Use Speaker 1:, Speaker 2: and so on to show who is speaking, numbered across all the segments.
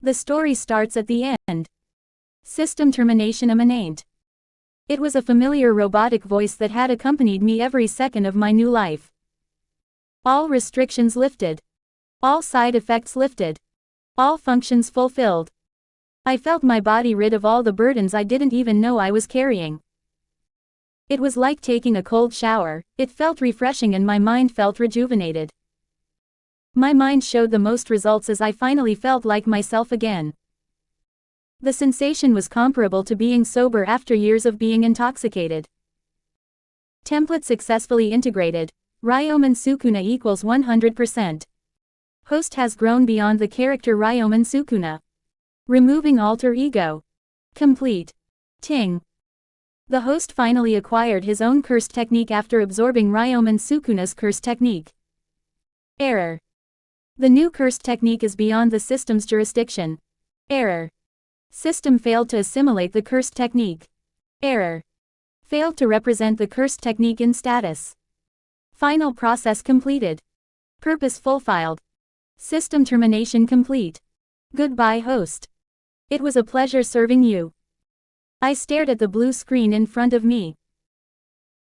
Speaker 1: The story starts at the end. System termination imminent. It was a familiar robotic voice that had accompanied me every second of my new life. All restrictions lifted. All side effects lifted. All functions fulfilled. I felt my body rid of all the burdens I didn't even know I was carrying. It was like taking a cold shower. It felt refreshing and my mind felt rejuvenated. My mind showed the most results as I finally felt like myself again. The sensation was comparable to being sober after years of being intoxicated. Template successfully integrated. Ryomen Sukuna equals 100%. Host has grown beyond the character Ryomen Sukuna. Removing alter ego. Complete. Ting. The host finally acquired his own cursed technique after absorbing Ryomen Sukuna's cursed technique. Error. The new cursed technique is beyond the system's jurisdiction. Error. System failed to assimilate the cursed technique. Error. Failed to represent the cursed technique in status. Final process completed. Purpose fulfilled. System termination complete. Goodbye, host. It was a pleasure serving you. I stared at the blue screen in front of me.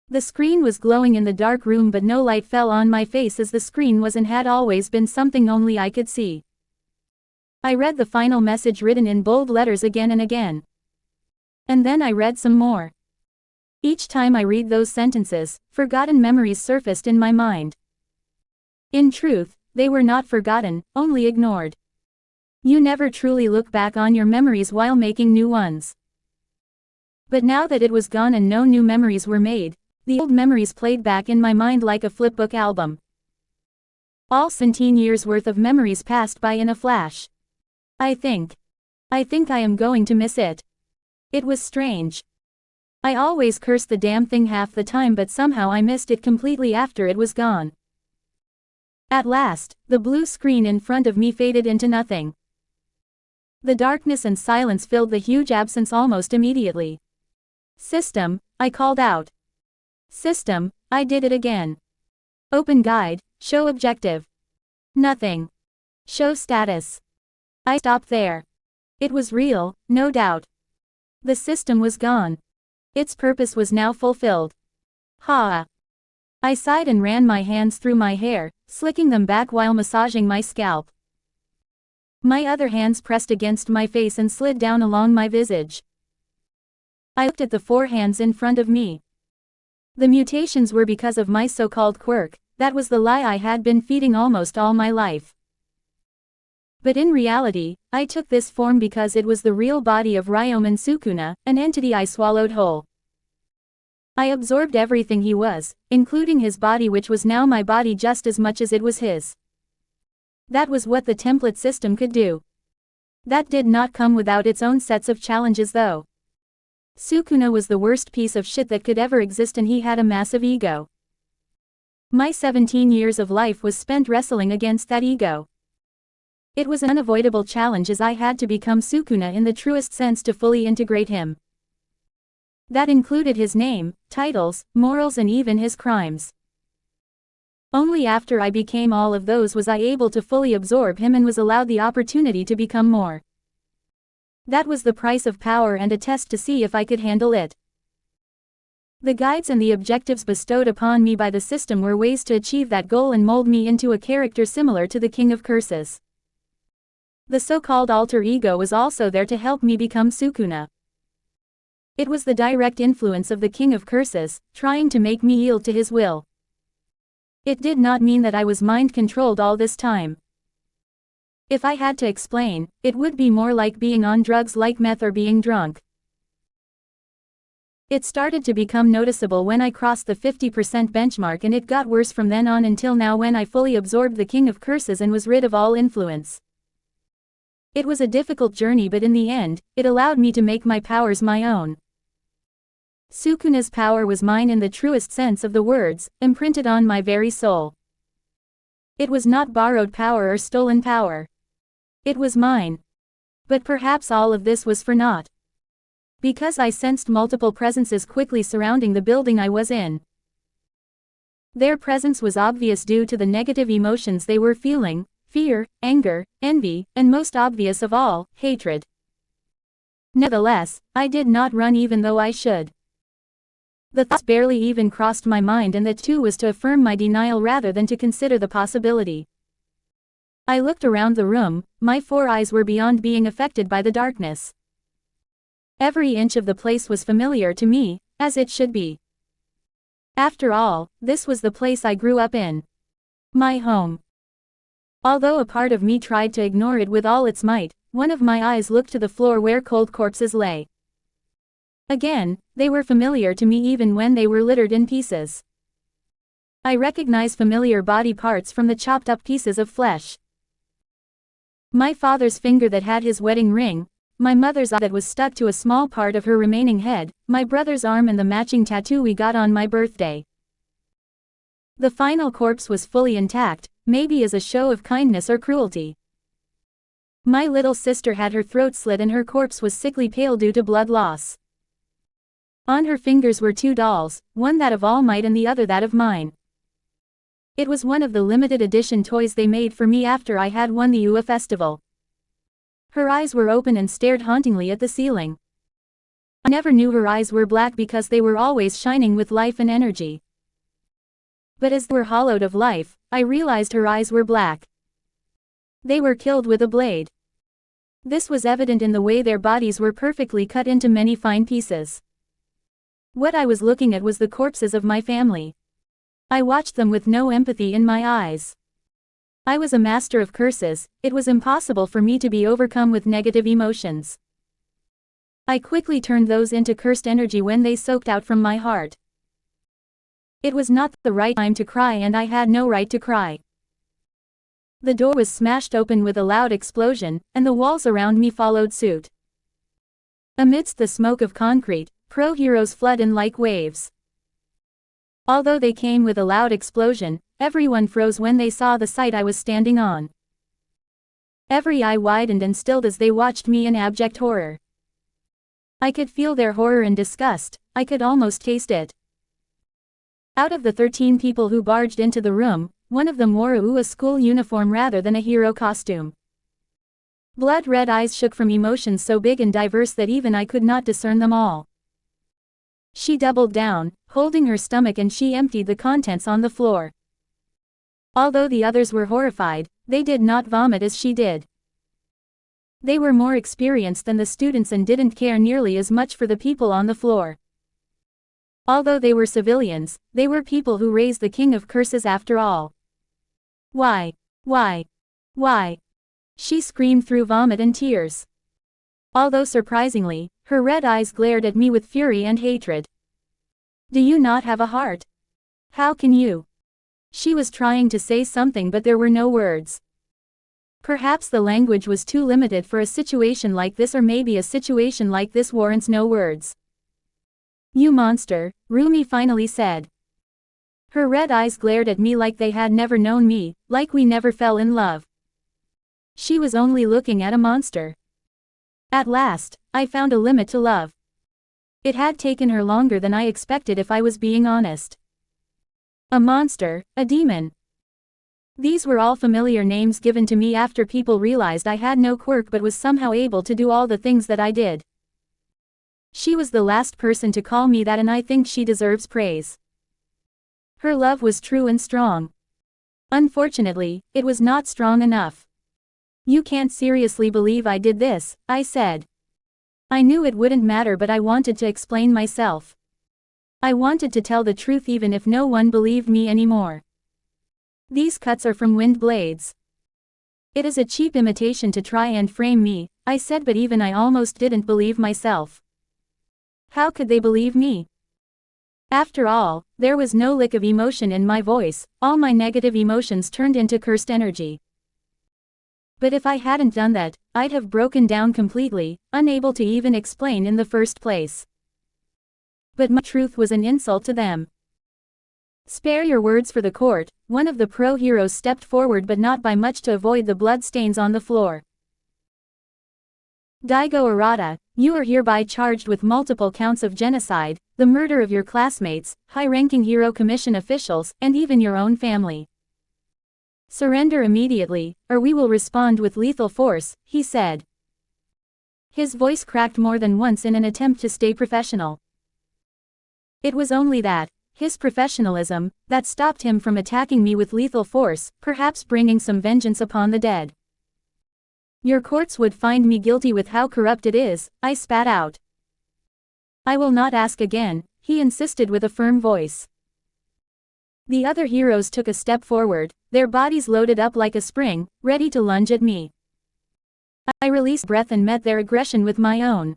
Speaker 1: The screen was glowing in the dark room, but no light fell on my face as the screen was and had always been something only I could see. I read the final message written in bold letters again and again. And then I read some more. Each time I read those sentences, forgotten memories surfaced in my mind. In truth, they were not forgotten, only ignored. You never truly look back on your memories while making new ones. But now that it was gone and no new memories were made, the old memories played back in my mind like a flipbook album. All 17 years worth of memories passed by in a flash. I think I am going to miss it. It was strange. I always cursed the damn thing half the time, but somehow I missed it completely after it was gone. At last, the blue screen in front of me faded into nothing. The darkness and silence filled the huge absence almost immediately. System, I called out. System, I did it again. Open guide, show objective. Nothing. Show status. I stopped there. It was real, no doubt. The system was gone. Its purpose was now fulfilled. Ha! I sighed and ran my hands through my hair, slicking them back while massaging my scalp. My other hands pressed against my face and slid down along my visage. I looked at the 4 hands in front of me. The mutations were because of my so-called quirk. That was the lie I had been feeding almost all my life. But in reality, I took this form because it was the real body of Ryomen Sukuna, an entity I swallowed whole. I absorbed everything he was, including his body, which was now my body just as much as it was his. That was what the template system could do. That did not come without its own sets of challenges though. Sukuna was the worst piece of shit that could ever exist, and he had a massive ego. My 17 years of life was spent wrestling against that ego. It was an unavoidable challenge as I had to become Sukuna in the truest sense to fully integrate him. That included his name, titles, morals, and even his crimes. Only after I became all of those was I able to fully absorb him and was allowed the opportunity to become more. That was the price of power and a test to see if I could handle it. The guides and the objectives bestowed upon me by the system were ways to achieve that goal and mold me into a character similar to the King of Curses. The so-called alter ego was also there to help me become Sukuna. It was the direct influence of the King of Curses, trying to make me yield to his will. It did not mean that I was mind-controlled all this time. If I had to explain, it would be more like being on drugs like meth or being drunk. It started to become noticeable when I crossed the 50% benchmark, and it got worse from then on until now when I fully absorbed the King of Curses and was rid of all influence. It was a difficult journey, but in the end, it allowed me to make my powers my own. Sukuna's power was mine in the truest sense of the words, imprinted on my very soul. It was not borrowed power or stolen power. It was mine. But perhaps all of this was for naught. Because I sensed multiple presences quickly surrounding the building I was in. Their presence was obvious due to the negative emotions they were feeling, fear, anger, envy, and most obvious of all, hatred. Nevertheless, I did not run even though I should. The thoughts barely even crossed my mind, and that too was to affirm my denial rather than to consider the possibility. I looked around the room, my 4 eyes were beyond being affected by the darkness. Every inch of the place was familiar to me, as it should be. After all, this was the place I grew up in. My home. Although a part of me tried to ignore it with all its might, one of my eyes looked to the floor where cold corpses lay. Again, they were familiar to me even when they were littered in pieces. I recognized familiar body parts from the chopped up pieces of flesh. My father's finger that had his wedding ring, my mother's eye that was stuck to a small part of her remaining head, my brother's arm, and the matching tattoo we got on my birthday. The final corpse was fully intact, maybe as a show of kindness or cruelty. My little sister had her throat slit and her corpse was sickly pale due to blood loss. On her fingers were 2 dolls, one that of All Might and the other that of mine. It was one of the limited edition toys they made for me after I had won the UA festival. Her eyes were open and stared hauntingly at the ceiling. I never knew her eyes were black because they were always shining with life and energy. But as they were hollowed of life, I realized her eyes were black. They were killed with a blade. This was evident in the way their bodies were perfectly cut into many fine pieces. What I was looking at was the corpses of my family. I watched them with no empathy in my eyes. I was a master of curses, it was impossible for me to be overcome with negative emotions. I quickly turned those into cursed energy when they soaked out from my heart. It was not the right time to cry, and I had no right to cry. The door was smashed open with a loud explosion, and the walls around me followed suit. Amidst the smoke of concrete, pro-heroes flood in like waves. Although they came with a loud explosion, everyone froze when they saw the site I was standing on. Every eye widened and stilled as they watched me in abject horror. I could feel their horror and disgust, I could almost taste it. Out of the 13 people who barged into the room, one of them wore a UA school uniform rather than a hero costume. Blood-red eyes shook from emotions so big and diverse that even I could not discern them all. She doubled down, holding her stomach, and she emptied the contents on the floor. Although the others were horrified, they did not vomit as she did. They were more experienced than the students and didn't care nearly as much for the people on the floor. Although they were civilians, they were people who raised the king of curses after all. Why? Why? Why? She screamed through vomit and tears. Although surprisingly, her red eyes glared at me with fury and hatred. Do you not have a heart? How can you? She was trying to say something, but there were no words. Perhaps the language was too limited for a situation like this, or maybe a situation like this warrants no words. You monster, Rumi finally said. Her red eyes glared at me like they had never known me, like we never fell in love. She was only looking at a monster. At last, I found a limit to love. It had taken her longer than I expected, if I was being honest. A monster, a demon. These were all familiar names given to me after people realized I had no quirk but was somehow able to do all the things that I did. She was the last person to call me that, and I think she deserves praise. Her love was true and strong. Unfortunately, it was not strong enough. You can't seriously believe I did this, I said. I knew it wouldn't matter, but I wanted to explain myself. I wanted to tell the truth even if no one believed me anymore. These cuts are from wind blades. It is a cheap imitation to try and frame me, I said, but even I almost didn't believe myself. How could they believe me? After all, there was no lick of emotion in my voice, all my negative emotions turned into cursed energy. But if I hadn't done that, I'd have broken down completely, unable to even explain in the first place. But my truth was an insult to them. Spare your words for the court, one of the pro-heroes stepped forward, but not by much, to avoid the blood stains on the floor. Daigo Arata, you are hereby charged with multiple counts of genocide, the murder of your classmates, high-ranking Hero Commission officials, and even your own family. Surrender immediately, or we will respond with lethal force, he said. His voice cracked more than once in an attempt to stay professional. It was only that, his professionalism, that stopped him from attacking me with lethal force, perhaps bringing some vengeance upon the dead. Your courts would find me guilty with how corrupt it is, I spat out. I will not ask again, he insisted with a firm voice. The other heroes took a step forward, their bodies loaded up like a spring, ready to lunge at me. I released breath and met their aggression with my own.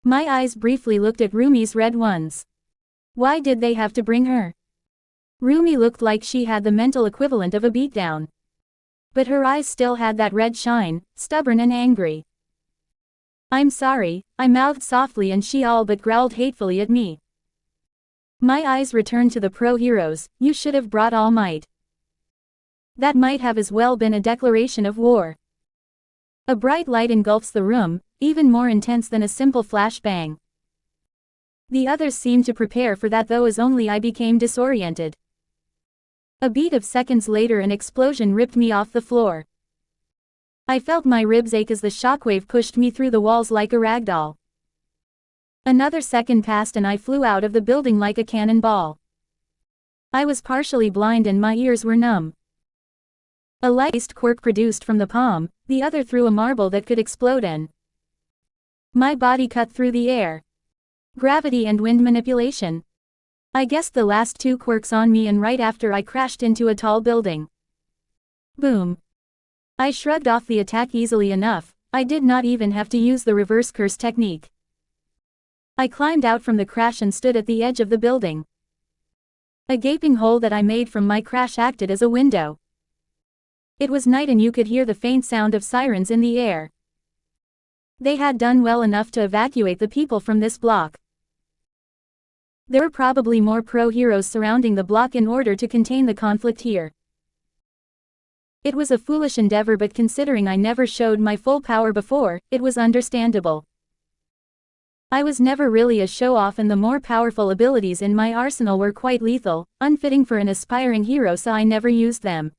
Speaker 1: My eyes briefly looked at Rumi's red ones. Why did they have to bring her? Rumi looked like she had the mental equivalent of a beatdown. But her eyes still had that red shine, stubborn and angry. I'm sorry, I mouthed softly and she all but growled hatefully at me. My eyes returned to the pro-heroes, you should have brought all might. That might have as well been a declaration of war. A bright light engulfs the room, even more intense than a simple flashbang. The others seemed to prepare for that, though as only I became disoriented. A beat of seconds later an explosion ripped me off the floor. I felt my ribs ache as the shockwave pushed me through the walls like a ragdoll. Another second passed and I flew out of the building like a cannonball. I was partially blind and my ears were numb. A light quirk produced from the palm, the other threw a marble that could explode and my body cut through the air. Gravity and wind manipulation. I guessed the last two quirks on me and right after I crashed into a tall building. Boom. I shrugged off the attack easily enough, I did not even have to use the reverse curse technique. I climbed out from the crash and stood at the edge of the building. A gaping hole that I made from my crash acted as a window. It was night and you could hear the faint sound of sirens in the air. They had done well enough to evacuate the people from this block. There were probably more pro-heroes surrounding the block in order to contain the conflict here. It was a foolish endeavor, but considering I never showed my full power before, it was understandable. I was never really a show-off and the more powerful abilities in my arsenal were quite lethal, unfitting for an aspiring hero, so I never used them.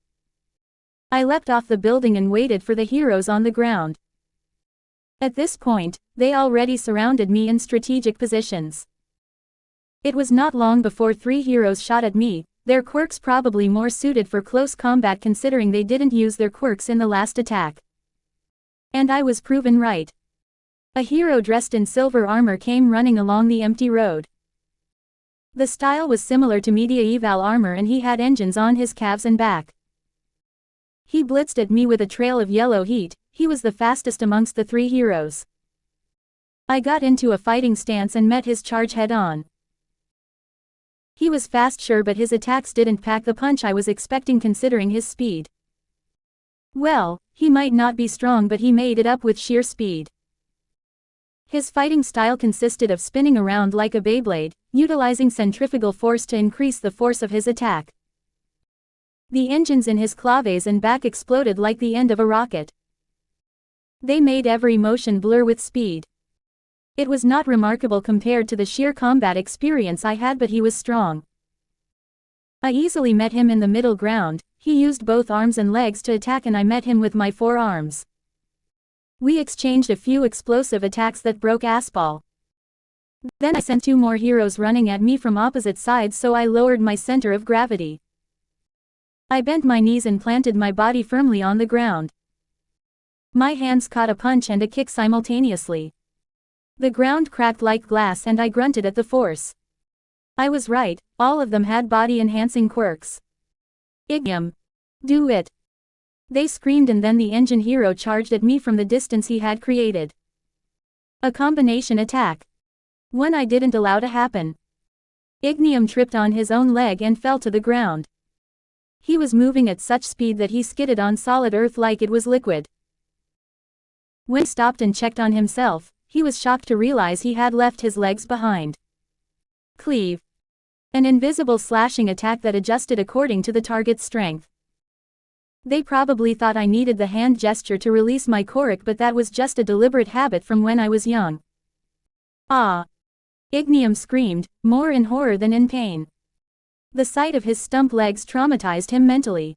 Speaker 1: I leapt off the building and waited for the heroes on the ground. At this point, they already surrounded me in strategic positions. It was not long before 3 heroes shot at me, their quirks probably more suited for close combat considering they didn't use their quirks in the last attack. And I was proven right. A hero dressed in silver armor came running along the empty road. The style was similar to medieval armor and he had engines on his calves and back. He blitzed at me with a trail of yellow heat, he was the fastest amongst the 3 heroes. I got into a fighting stance and met his charge head-on. He was fast, sure, but his attacks didn't pack the punch I was expecting considering his speed. Well, he might not be strong, but he made it up with sheer speed. His fighting style consisted of spinning around like a Beyblade, utilizing centrifugal force to increase the force of his attack. The engines in his claves and back exploded like the end of a rocket. They made every motion blur with speed. It was not remarkable compared to the sheer combat experience I had, but he was strong. I easily met him in the middle ground, he used both arms and legs to attack and I met him with my 4 arms. We exchanged a few explosive attacks that broke Aspal. Then I sent 2 more heroes running at me from opposite sides, so I lowered my center of gravity. I bent my knees and planted my body firmly on the ground. My hands caught a punch and a kick simultaneously. The ground cracked like glass and I grunted at the force. I was right, all of them had body-enhancing quirks. Ignium. Do it. They screamed and then the engine hero charged at me from the distance he had created. A combination attack. One I didn't allow to happen. Ignium tripped on his own leg and fell to the ground. He was moving at such speed that he skidded on solid earth like it was liquid. When he stopped and checked on himself, he was shocked to realize he had left his legs behind. Cleave. An invisible slashing attack that adjusted according to the target's strength. They probably thought I needed the hand gesture to release my quirk, but that was just a deliberate habit from when I was young. Ah! Ignium screamed, more in horror than in pain. The sight of his stump legs traumatized him mentally.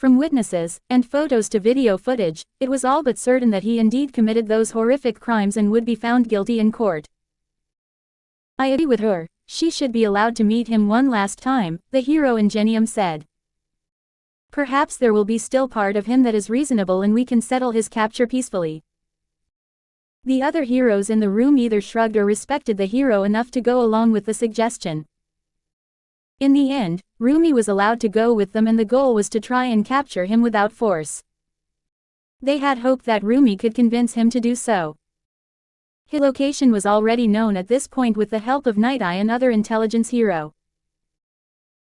Speaker 1: From witnesses, and photos to video footage, it was all but certain that he indeed committed those horrific crimes and would be found guilty in court. I agree with her, she should be allowed to meet him one last time, the hero Ingenium said. Perhaps there will be still part of him that is reasonable and we can settle his capture peacefully. The other heroes in the room either shrugged or respected the hero enough to go along with the suggestion. In the end, Rumi was allowed to go with them and the goal was to try and capture him without force. They had hoped that Rumi could convince him to do so. His location was already known at this point with the help of Night Eye and other intelligence hero.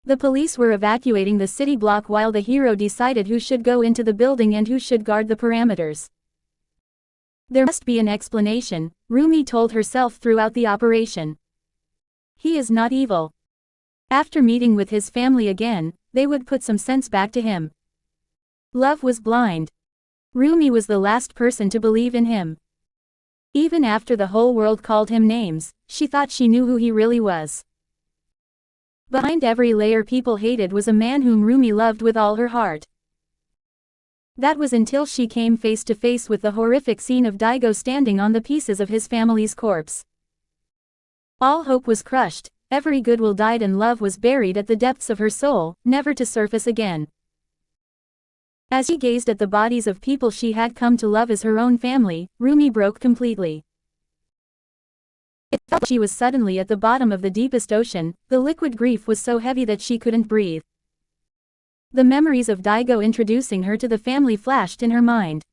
Speaker 1: The police were evacuating the city block while the hero decided who should go into the building and who should guard the perimeters. There must be an explanation, Rumi told herself throughout the operation. He is not evil. After meeting with his family again, they would put some sense back to him. Love was blind. Rumi was the last person to believe in him. Even after the whole world called him names, she thought she knew who he really was. Behind every layer people hated was a man whom Rumi loved with all her heart. That was until she came face to face with the horrific scene of Daigo standing on the pieces of his family's corpse. All hope was crushed. Every goodwill died and love was buried at the depths of her soul, never to surface again. As she gazed at the bodies of people she had come to love as her own family, Rumi broke completely. It felt like she was suddenly at the bottom of the deepest ocean, the liquid grief was so heavy that she couldn't breathe. The memories of Daigo introducing her to the family flashed in her mind.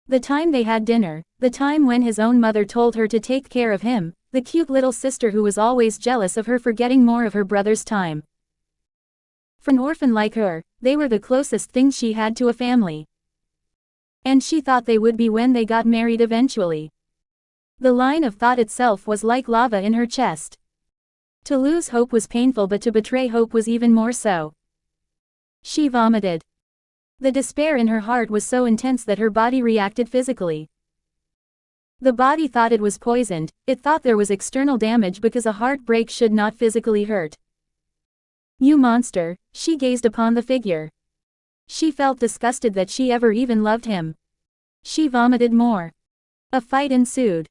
Speaker 1: The time they had dinner, the time when his own mother told her to take care of him, the cute little sister who was always jealous of her for getting more of her brother's time. For an orphan like her, they were the closest things she had to a family. And she thought they would be when they got married eventually. The line of thought itself was like lava in her chest. To lose hope was painful, but to betray hope was even more so. She vomited. The despair in her heart was so intense that her body reacted physically. The body thought it was poisoned, it thought there was external damage because a heartbreak should not physically hurt. You monster, she gazed upon the figure. She felt disgusted that she ever even loved him. She vomited more. A fight ensued.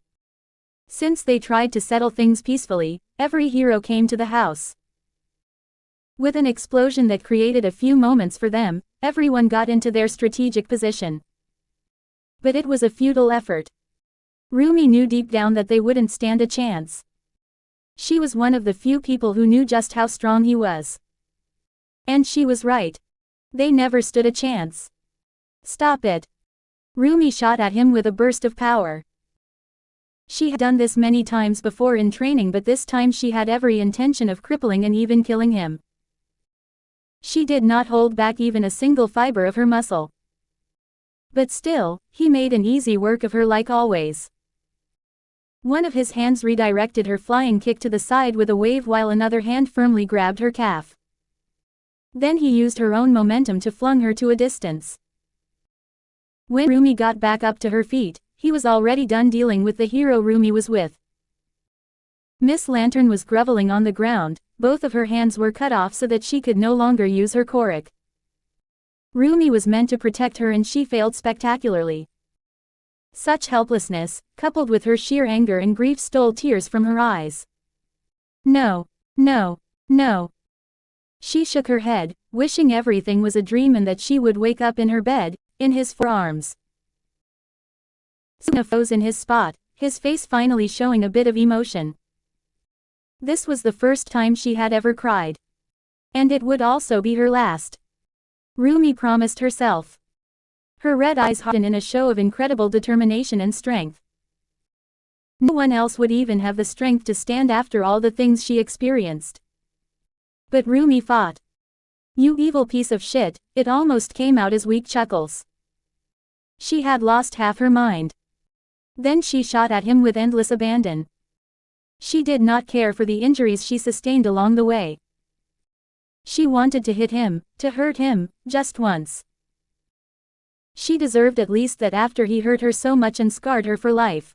Speaker 1: Since they tried to settle things peacefully, every hero came to the house. With an explosion that created a few moments for them, everyone got into their strategic position. But it was a futile effort. Rumi knew deep down that they wouldn't stand a chance. She was one of the few people who knew just how strong he was. And she was right. They never stood a chance. Stop it. Rumi shot at him with a burst of power. She had done this many times before in training, but this time she had every intention of crippling and even killing him. She did not hold back even a single fiber of her muscle. But still, he made an easy work of her like always. One of his hands redirected her flying kick to the side with a wave while another hand firmly grabbed her calf. Then he used her own momentum to flung her to a distance. When Rumi got back up to her feet, he was already done dealing with the hero Rumi was with. Miss Lantern was groveling on the ground, both of her hands were cut off so that she could no longer use her korok. Rumi was meant to protect her and she failed spectacularly. Such helplessness, coupled with her sheer anger and grief, stole tears from her eyes. No, no, no. She shook her head, wishing everything was a dream and that she would wake up in her bed, in his forearms. Sukuna froze in his spot, his face finally showing a bit of emotion. This was the first time she had ever cried. And it would also be her last. Rumi promised herself. Her red eyes hardened in a show of incredible determination and strength. No one else would even have the strength to stand after all the things she experienced. But Rumi fought. You evil piece of shit, it almost came out as weak chuckles. She had lost half her mind. Then she shot at him with endless abandon. She did not care for the injuries she sustained along the way. She wanted to hit him, to hurt him, just once. She deserved at least that after he hurt her so much and scarred her for life.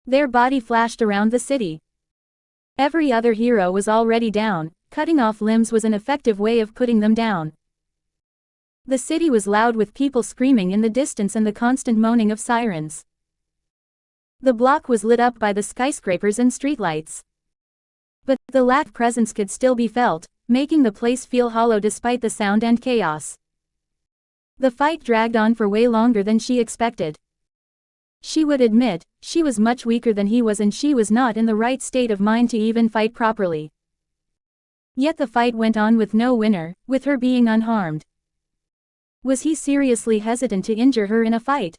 Speaker 1: Their body flashed around the city. Every other hero was already down, cutting off limbs was an effective way of putting them down. The city was loud with people screaming in the distance and the constant moaning of sirens. The block was lit up by the skyscrapers and streetlights. But the lack of presence could still be felt, making the place feel hollow despite the sound and chaos. The fight dragged on for way longer than she expected. She would admit, she was much weaker than he was and she was not in the right state of mind to even fight properly. Yet the fight went on with no winner, with her being unharmed. Was he seriously hesitant to injure her in a fight?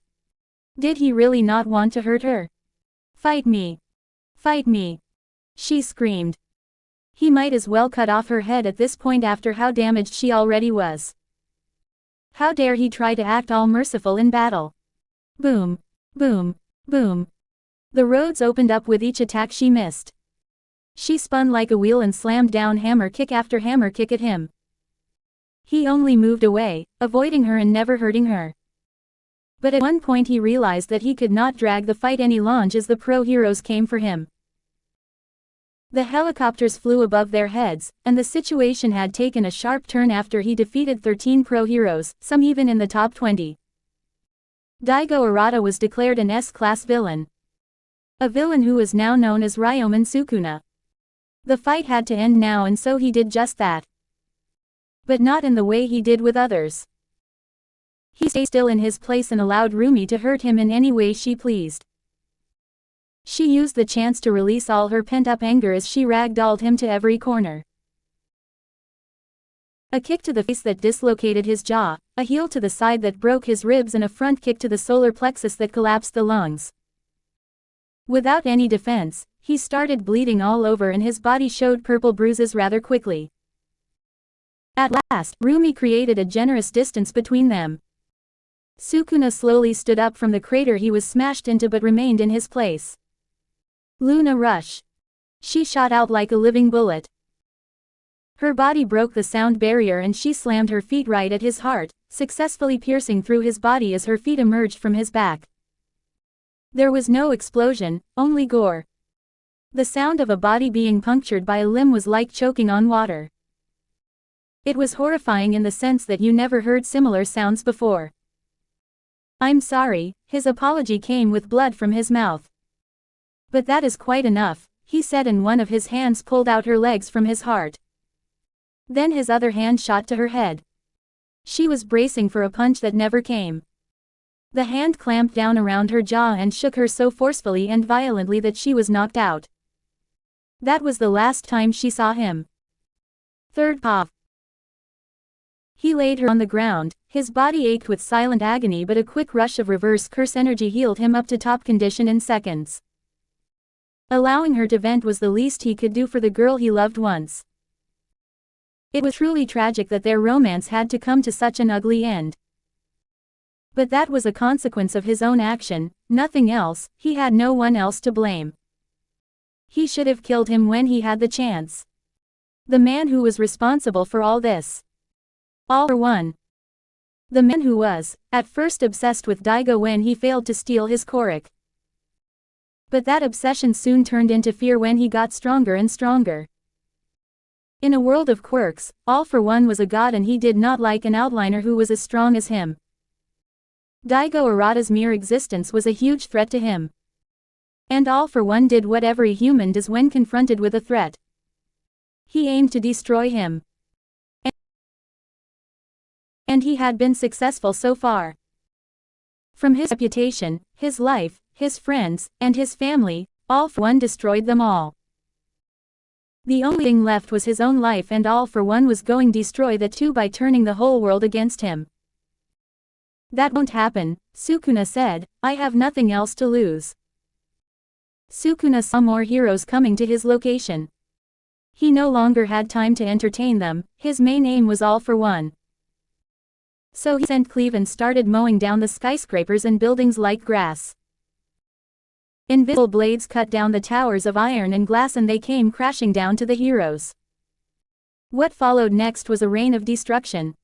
Speaker 1: Did he really not want to hurt her? "Fight me! Fight me!" she screamed. He might as well cut off her head at this point after how damaged she already was. How dare he try to act all merciful in battle? Boom! Boom! Boom! The roads opened up with each attack she missed. She spun like a wheel and slammed down hammer kick after hammer kick at him. He only moved away, avoiding her and never hurting her. But at one point he realized that he could not drag the fight any longer as the pro-heroes came for him. The helicopters flew above their heads, and the situation had taken a sharp turn after he defeated 13 pro-heroes, some even in the top 20. Daigo Arata was declared an S-class villain. A villain who is now known as Ryomen Sukuna. The fight had to end now and so he did just that. But not in the way he did with others. He stayed still in his place and allowed Rumi to hurt him in any way she pleased. She used the chance to release all her pent-up anger as she ragdolled him to every corner. A kick to the face that dislocated his jaw, a heel to the side that broke his ribs and a front kick to the solar plexus that collapsed the lungs. Without any defense, he started bleeding all over and his body showed purple bruises rather quickly. At last, Rumi created a generous distance between them. Sukuna slowly stood up from the crater he was smashed into but remained in his place. Luna Rush. She shot out like a living bullet. Her body broke the sound barrier and she slammed her feet right at his heart, successfully piercing through his body as her feet emerged from his back. There was no explosion, only gore. The sound of a body being punctured by a limb was like choking on water. It was horrifying in the sense that you never heard similar sounds before. "I'm sorry," his apology came with blood from his mouth. "But that is quite enough," he said and one of his hands pulled out her legs from his heart. Then his other hand shot to her head. She was bracing for a punch that never came. The hand clamped down around her jaw and shook her so forcefully and violently that she was knocked out. That was the last time she saw him. Third paw. He laid her on the ground, his body ached with silent agony but a quick rush of reverse curse energy healed him up to top condition in seconds. Allowing her to vent was the least he could do for the girl he loved once. It was truly tragic that their romance had to come to such an ugly end. But that was a consequence of his own action, nothing else, he had no one else to blame. He should have killed him when he had the chance. The man who was responsible for all this. All for one. The man who was, at first obsessed with Daigo when he failed to steal his Korok. But that obsession soon turned into fear when he got stronger and stronger. In a world of quirks, All for One was a god and he did not like an outliner who was as strong as him. Daigo Arata's mere existence was a huge threat to him. And All for One did what every human does when confronted with a threat. He aimed to destroy him. And he had been successful so far. From his reputation, his life, his friends, and his family, All for One destroyed them all. The only thing left was his own life and All for One was going to destroy that too by turning the whole world against him. "That won't happen," Sukuna said, "I have nothing else to lose." Sukuna saw more heroes coming to his location. He no longer had time to entertain them, his main aim was All for One. So he sent Cleve and started mowing down the skyscrapers and buildings like grass. Invisible blades cut down the towers of iron and glass and they came crashing down to the heroes. What followed next was a rain of destruction.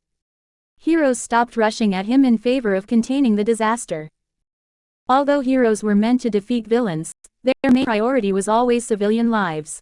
Speaker 1: Heroes stopped rushing at him in favor of containing the disaster. Although heroes were meant to defeat villains, their main priority was always civilian lives.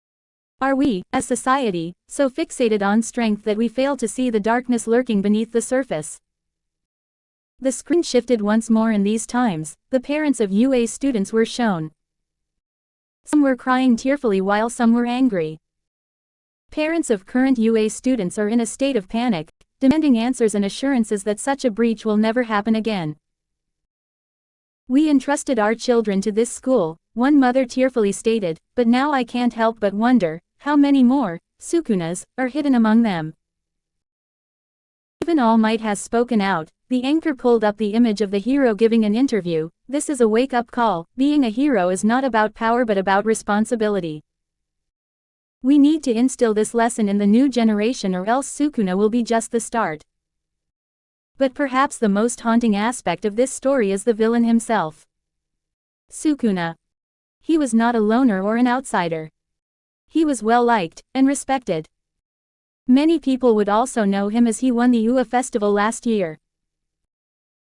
Speaker 1: Are we, as society, so fixated on strength that we fail to see the darkness lurking beneath the surface? The screen shifted once more in these times. The parents of UA students were shown. Some were crying tearfully while some were angry. Parents of current UA students are in a state of panic, demanding answers and assurances that such a breach will never happen again. We entrusted our children to this school, one mother tearfully stated, but now I can't help but wonder, how many more Sukunas are hidden among them? Even All Might has spoken out. The anchor pulled up the image of the hero giving an interview. This is a wake-up call. Being a hero is not about power but about responsibility. We need to instill this lesson in the new generation or else Sukuna will be just the start. But perhaps the most haunting aspect of this story is the villain himself. Sukuna. He was not a loner or an outsider. He was well liked and respected. Many people would also know him as he won the UA festival last year.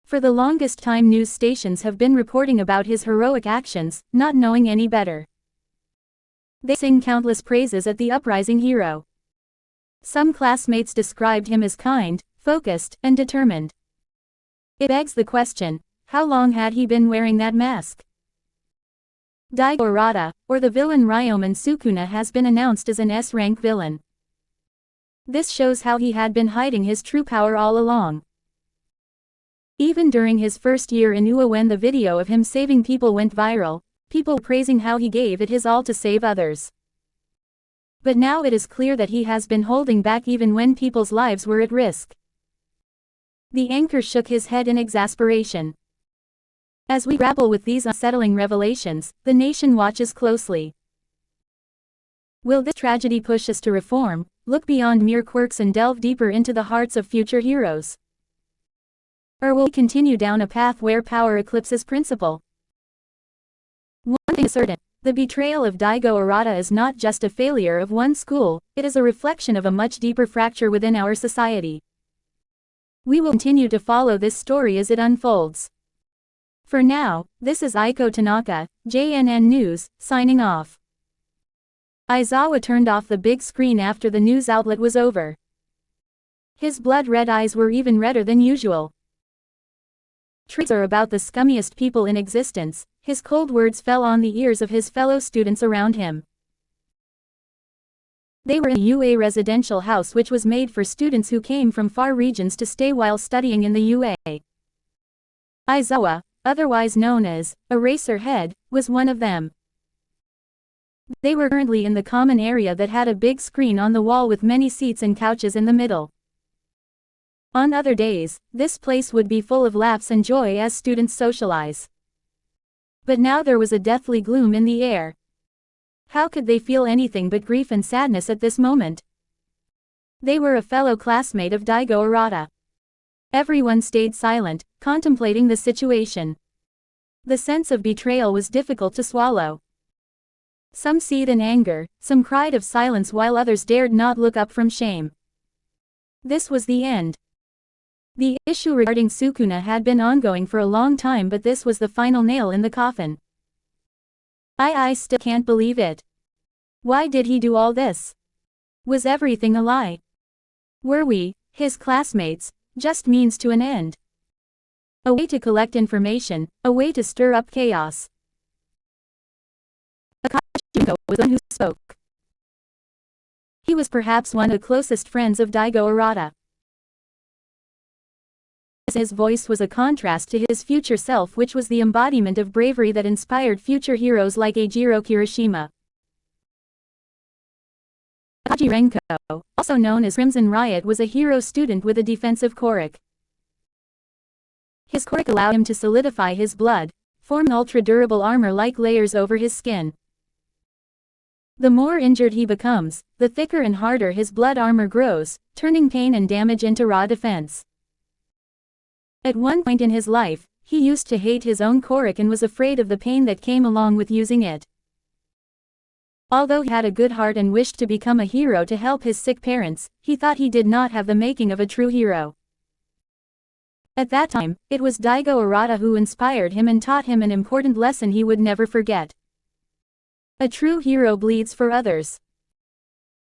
Speaker 1: For the longest time news stations have been reporting about his heroic actions, not knowing any better. They sing countless praises at the uprising hero. Some classmates described him as kind, focused, and determined. It begs the question, how long had he been wearing that mask? Daigo Arata, or the villain Ryomen Sukuna, has been announced as an S-rank villain. This shows how he had been hiding his true power all along. Even during his first year in UA, when the video of him saving people went viral, people were praising how he gave it his all to save others. But now it is clear that he has been holding back even when people's lives were at risk. The anchor shook his head in exasperation. As we grapple with these unsettling revelations, the nation watches closely. Will this tragedy push us to reform, look beyond mere quirks and delve deeper into the hearts of future heroes? Or will we continue down a path where power eclipses principle? One thing is certain, the betrayal of Daigo Arata is not just a failure of one school, it is a reflection of a much deeper fracture within our society. We will continue to follow this story as it unfolds. For now, this is Aiko Tanaka, JNN News, signing off. Aizawa turned off the big screen after the news outlet was over. His blood-red eyes were even redder than usual. Treats are about the scummiest people in existence. His cold words fell on the ears of his fellow students around him. They were in a UA residential house which was made for students who came from far regions to stay while studying in the UA. Aizawa, otherwise known as Eraserhead, was one of them. They were currently in the common area that had a big screen on the wall with many seats and couches in the middle. On other days, this place would be full of laughs and joy as students socialize. But now there was a deathly gloom in the air. How could they feel anything but grief and sadness at this moment? They were a fellow classmate of Daigo Arata. Everyone stayed silent, contemplating the situation. The sense of betrayal was difficult to swallow. Some seethed in anger, some cried of silence while others dared not look up from shame. This was the end. The issue regarding Sukuna had been ongoing for a long time, but this was the final nail in the coffin. I still can't believe it. Why did he do all this? Was everything a lie? Were we, his classmates, just means to an end? A way to collect information, a way to stir up chaos. Akashi was the one who spoke. He was perhaps one of the closest friends of Daigo Arata. His voice was a contrast to his future self, which was the embodiment of bravery that inspired future heroes like Eijiro Kirishima. Akaji Renko, also known as Crimson Riot, was a hero student with a defensive choric. His choric allowed him to solidify his blood, form ultra-durable armor-like layers over his skin. The more injured he becomes, the thicker and harder his blood armor grows, turning pain and damage into raw defense. At one point in his life, he used to hate his own choric and was afraid of the pain that came along with using it. Although he had a good heart and wished to become a hero to help his sick parents, he thought he did not have the making of a true hero. At that time, it was Daigo Arata who inspired him and taught him an important lesson he would never forget. A true hero bleeds for others.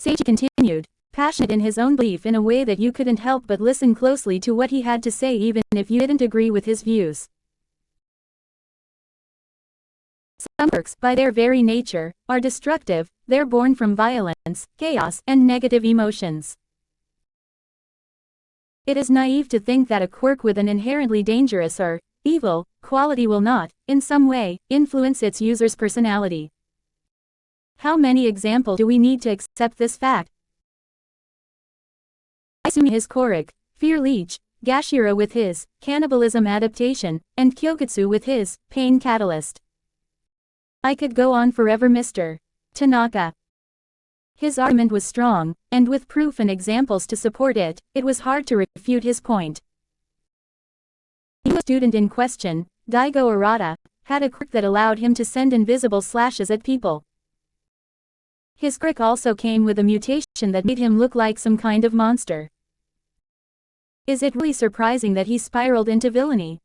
Speaker 1: Seiji continued, passionate in his own belief in a way that you couldn't help but listen closely to what he had to say even if you didn't agree with his views. Some quirks, by their very nature, are destructive. They're born from violence, chaos, and negative emotions. It is naive to think that a quirk with an inherently dangerous or evil quality will not, in some way, influence its user's personality. How many examples do we need to accept this fact? Izumi his Korik, Fear Leech, Gashira with his cannibalism adaptation, and Kyokutsu with his pain catalyst. I could go on forever. Mr. Tanaka. His argument was strong, and with proof and examples to support it, it was hard to refute his point. The student in question, Daigo Arata, had a quirk that allowed him to send invisible slashes at people. His quirk also came with a mutation that made him look like some kind of monster. Is it really surprising that he spiraled into villainy?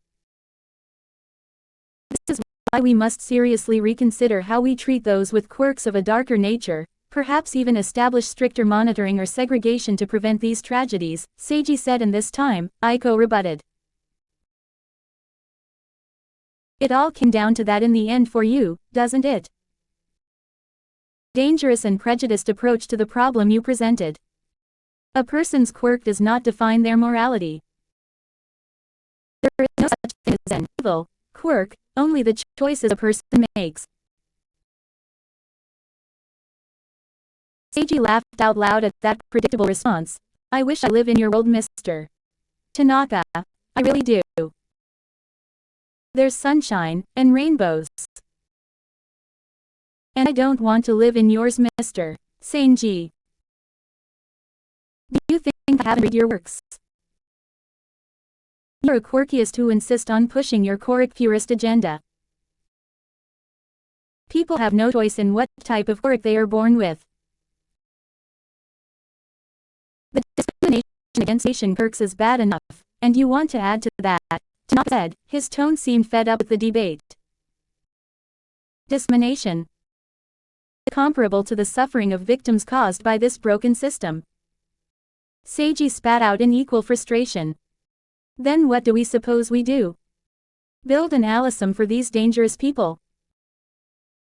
Speaker 1: This is why we must seriously reconsider how we treat those with quirks of a darker nature, perhaps even establish stricter monitoring or segregation to prevent these tragedies, Seiji said, and this time, Aiko rebutted. It all came down to that in the end for you, doesn't it? Dangerous and prejudiced approach to the problem you presented. A person's quirk does not define their morality. There is no such thing as an evil quirk, only the choices a person makes. Seiji laughed out loud at that predictable response. I wish I live in your world, Mr. Tanaka. I really do. There's sunshine and rainbows. And I don't want to live in yours, Mr. Senji. Do you think I haven't read your works? You're a quirkiest who insist on pushing your Korik purist agenda. People have no choice in what type of quirk they are born with. The discrimination against Asian quirks is bad enough, and you want to add to that, Tanaka said. His tone seemed fed up with the debate. Discrimination. Comparable to the suffering of victims caused by this broken system. Seiji spat out in equal frustration. Then what do we suppose we do? Build an algorithm for these dangerous people?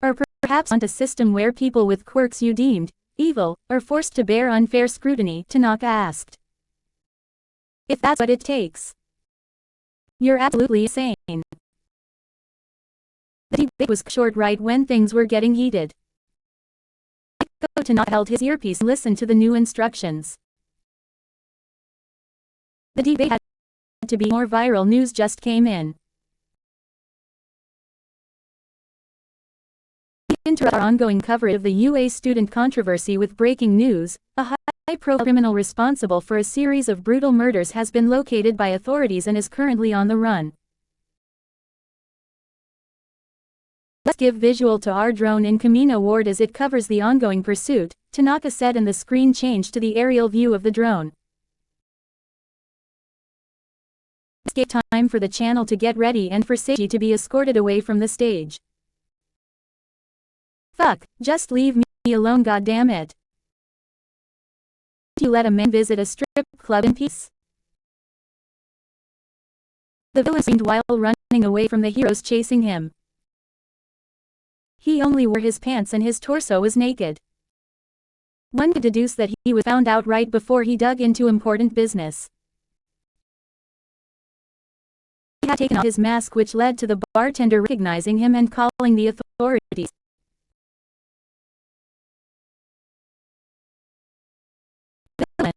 Speaker 1: Or perhaps want a system where people with quirks you deemed evil are forced to bear unfair scrutiny? Tanaka asked. If that's what it takes. You're absolutely insane. The debate was short right when things were getting heated. Tanaka held his earpiece and listened to the new instructions. The debate had to be more viral. News just came in. We interrupt our ongoing coverage of the UA student controversy with breaking news. A high-profile criminal responsible for a series of brutal murders has been located by authorities and is currently on the run. Let's give visual to our drone in Kamino Ward as it covers the ongoing pursuit, Tanaka said, and the screen changed to the aerial view of the drone. This gave time for the channel to get ready and for Seiji to be escorted away from the stage. Fuck, just leave me alone, goddammit. You let a man visit a strip club in peace? The villain screamed while running away from the heroes chasing him. He only wore his pants and his torso was naked. One could deduce that he was found out right before he dug into important business. He had taken off his mask, which led to the bartender recognizing him and calling the authorities. The villain,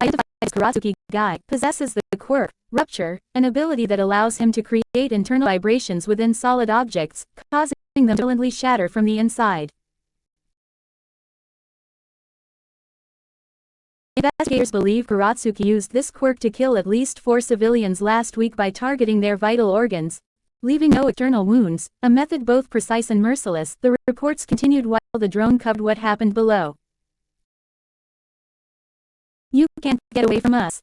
Speaker 1: identified as Kuratsuki Guy, possesses the quirk, Rupture, an ability that allows him to create internal vibrations within solid objects, causing them to violently shatter from the inside. Investigators believe Kuratsuki used this quirk to kill at least 4 civilians last week by targeting their vital organs, leaving no external wounds, a method both precise and merciless. The reports continued while the drone covered what happened below. You can't get away from us.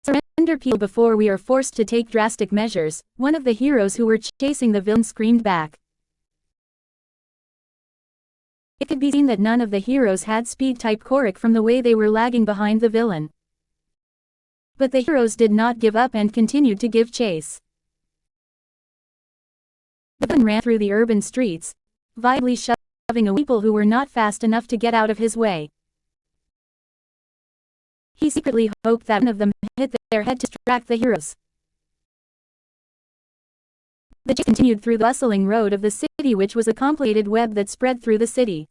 Speaker 1: Surrender people before we are forced to take drastic measures, one of the heroes who were chasing the villain screamed back. It could be seen that none of the heroes had speed-type Korok from the way they were lagging behind the villain. But the heroes did not give up and continued to give chase. The villain ran through the urban streets, violently shoving away people who were not fast enough to get out of his way. He secretly hoped that one of them hit their head to distract the heroes. The chase continued through the bustling road of the city, which was a complicated web that spread through the city.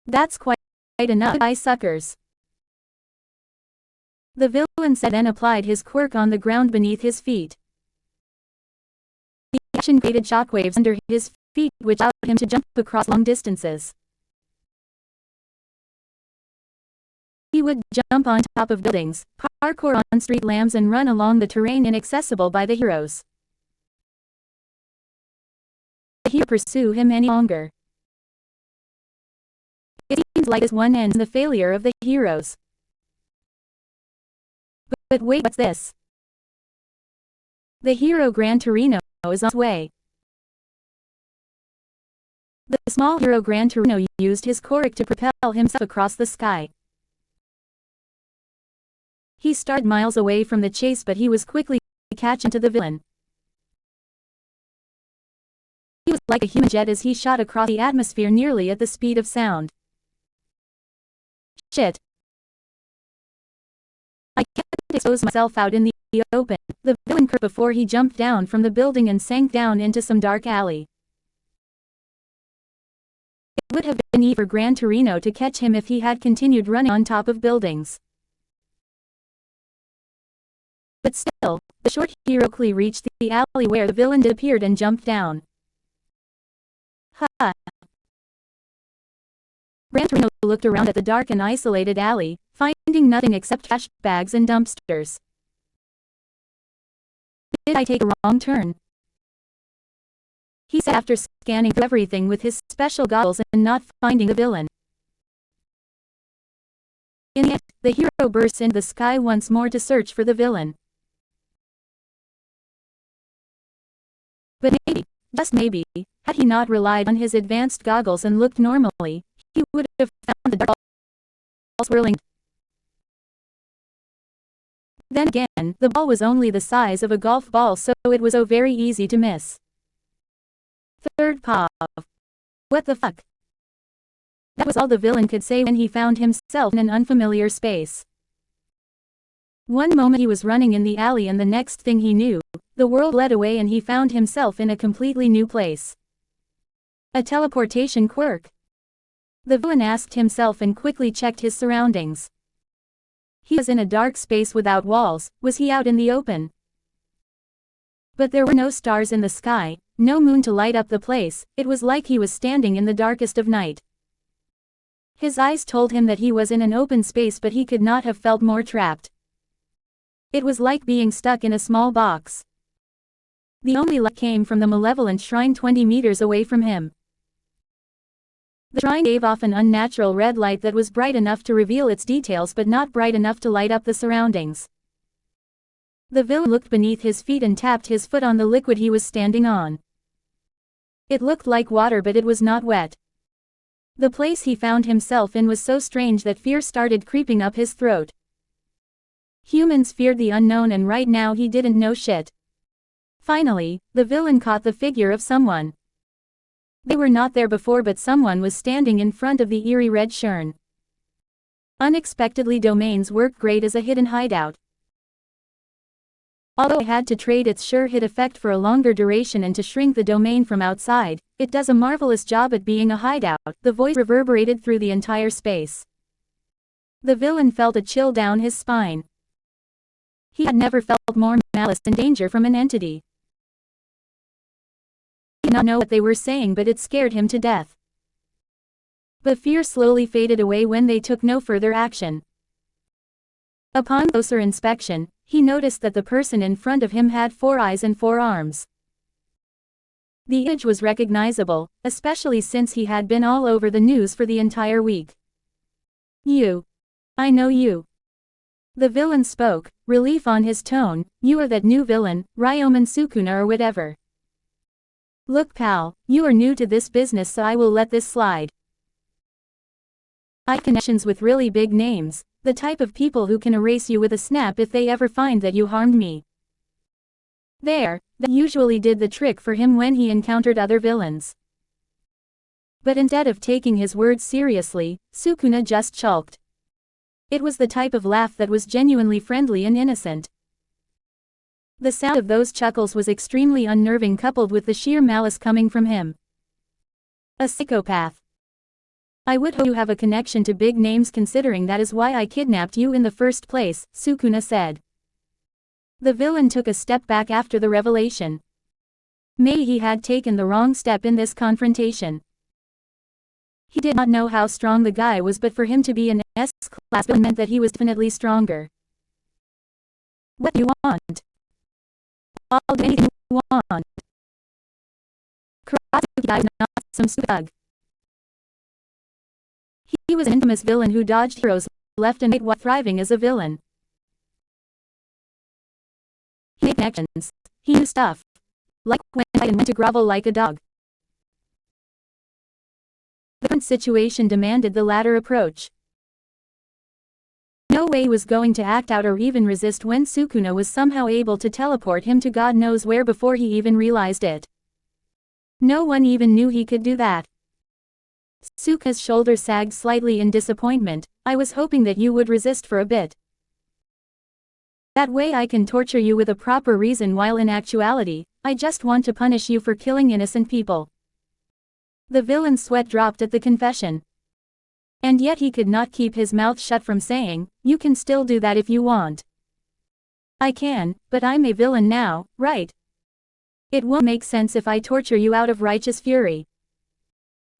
Speaker 1: "That's quite enough, eye suckers," the villain said, then applied his quirk on the ground beneath his feet. The action created shockwaves under his feet, which allowed him to jump across long distances. He would jump on top of buildings, parkour on street lamps, and run along the terrain inaccessible by the heroes. The hero pursue him any longer. It seems like this one ends in the failure of the heroes. But wait, what's this? The hero Gran Torino is on his way. The small hero Gran Torino used his Korok to propel himself across the sky. He started miles away from the chase, but he was quickly catching to the villain. He was like a human jet as he shot across the atmosphere nearly at the speed of sound. Shit. I can't expose myself out in the open, the villain cursed before he jumped down from the building and sank down into some dark alley. It would have been easy for Gran Torino to catch him if he had continued running on top of buildings. But still, the short hero quickly reached the alley where the villain disappeared and jumped down. Ha! Gran Torino looked around at the dark and isolated alley, finding nothing except trash bags and dumpsters. Did I take a wrong turn? He said after scanning through everything with his special goggles and not finding the villain. In the end, the hero bursts into the sky once more to search for the villain. But maybe, just maybe, had he not relied on his advanced goggles and looked normally, he would have found the dark ball swirling. Then again, the ball was only the size of a golf ball, so it was so very easy to miss. Third pop. What the fuck? That was all the villain could say when he found himself in an unfamiliar space. One moment he was running in the alley, and the next thing he knew, the world led away and he found himself in a completely new place. A teleportation quirk? The villain asked himself and quickly checked his surroundings. He was in a dark space without walls. Was he out in the open? But there were no stars in the sky, no moon to light up the place. It was like he was standing in the darkest of night. His eyes told him that he was in an open space, but he could not have felt more trapped. It was like being stuck in a small box. The only light came from the malevolent shrine 20 meters away from him. The shrine gave off an unnatural red light that was bright enough to reveal its details but not bright enough to light up the surroundings. The villain looked beneath his feet and tapped his foot on the liquid he was standing on. It looked like water, but it was not wet. The place he found himself in was so strange that fear started creeping up his throat. Humans feared the unknown, and right now he didn't know shit. Finally, the villain caught the figure of someone. They were not there before, but someone was standing in front of the eerie red shern. Unexpectedly, domains work great as a hidden hideout. Although it had to trade its sure hit effect for a longer duration and to shrink the domain from outside, it does a marvelous job at being a hideout. The voice reverberated through the entire space. The villain felt a chill down his spine. He had never felt more malice and danger from an entity. He did not know what they were saying, but it scared him to death. But fear slowly faded away when they took no further action. Upon closer inspection, he noticed that the person in front of him had 4 eyes and 4 arms. The image was recognizable, especially since he had been all over the news for the entire week. "You. I know you." The villain spoke, relief on his tone. "You are that new villain, Ryomen Sukuna or whatever." Look pal, you are new to this business so I will let this slide. I have connections with really big names, the type of people who can erase you with a snap if they ever find that you harmed me. There, that usually did the trick for him when he encountered other villains. But instead of taking his words seriously, Sukuna just choked. It was the type of laugh that was genuinely friendly and innocent. The sound of those chuckles was extremely unnerving, coupled with the sheer malice coming from him. A psychopath. I would hope you have a connection to big names, considering that is why I kidnapped you in the first place, Sukuna said. The villain took a step back after the revelation. Maybe he had taken the wrong step in this confrontation. He did not know how strong the guy was, but for him to be an S-class villain meant that he was definitely stronger. What do you want? I'll do anything you want. Kurotsuki died, not some stupid thug. He was an infamous villain who dodged heroes left and right while thriving as a villain. He made connections. He knew stuff. Like when I went to grovel like a dog. The current situation demanded the latter approach. No way he was going to act out or even resist when Sukuna was somehow able to teleport him to God knows where before he even realized it. No one even knew he could do that. Sukuna's shoulder sagged slightly in disappointment. I was hoping that you would resist for a bit. That way I can torture you with a proper reason, while in actuality, I just want to punish you for killing innocent people. The villain's sweat dropped at the confession. And yet he could not keep his mouth shut from saying, you can still do that if you want. I can, but I'm a villain now, right? It won't make sense if I torture you out of righteous fury.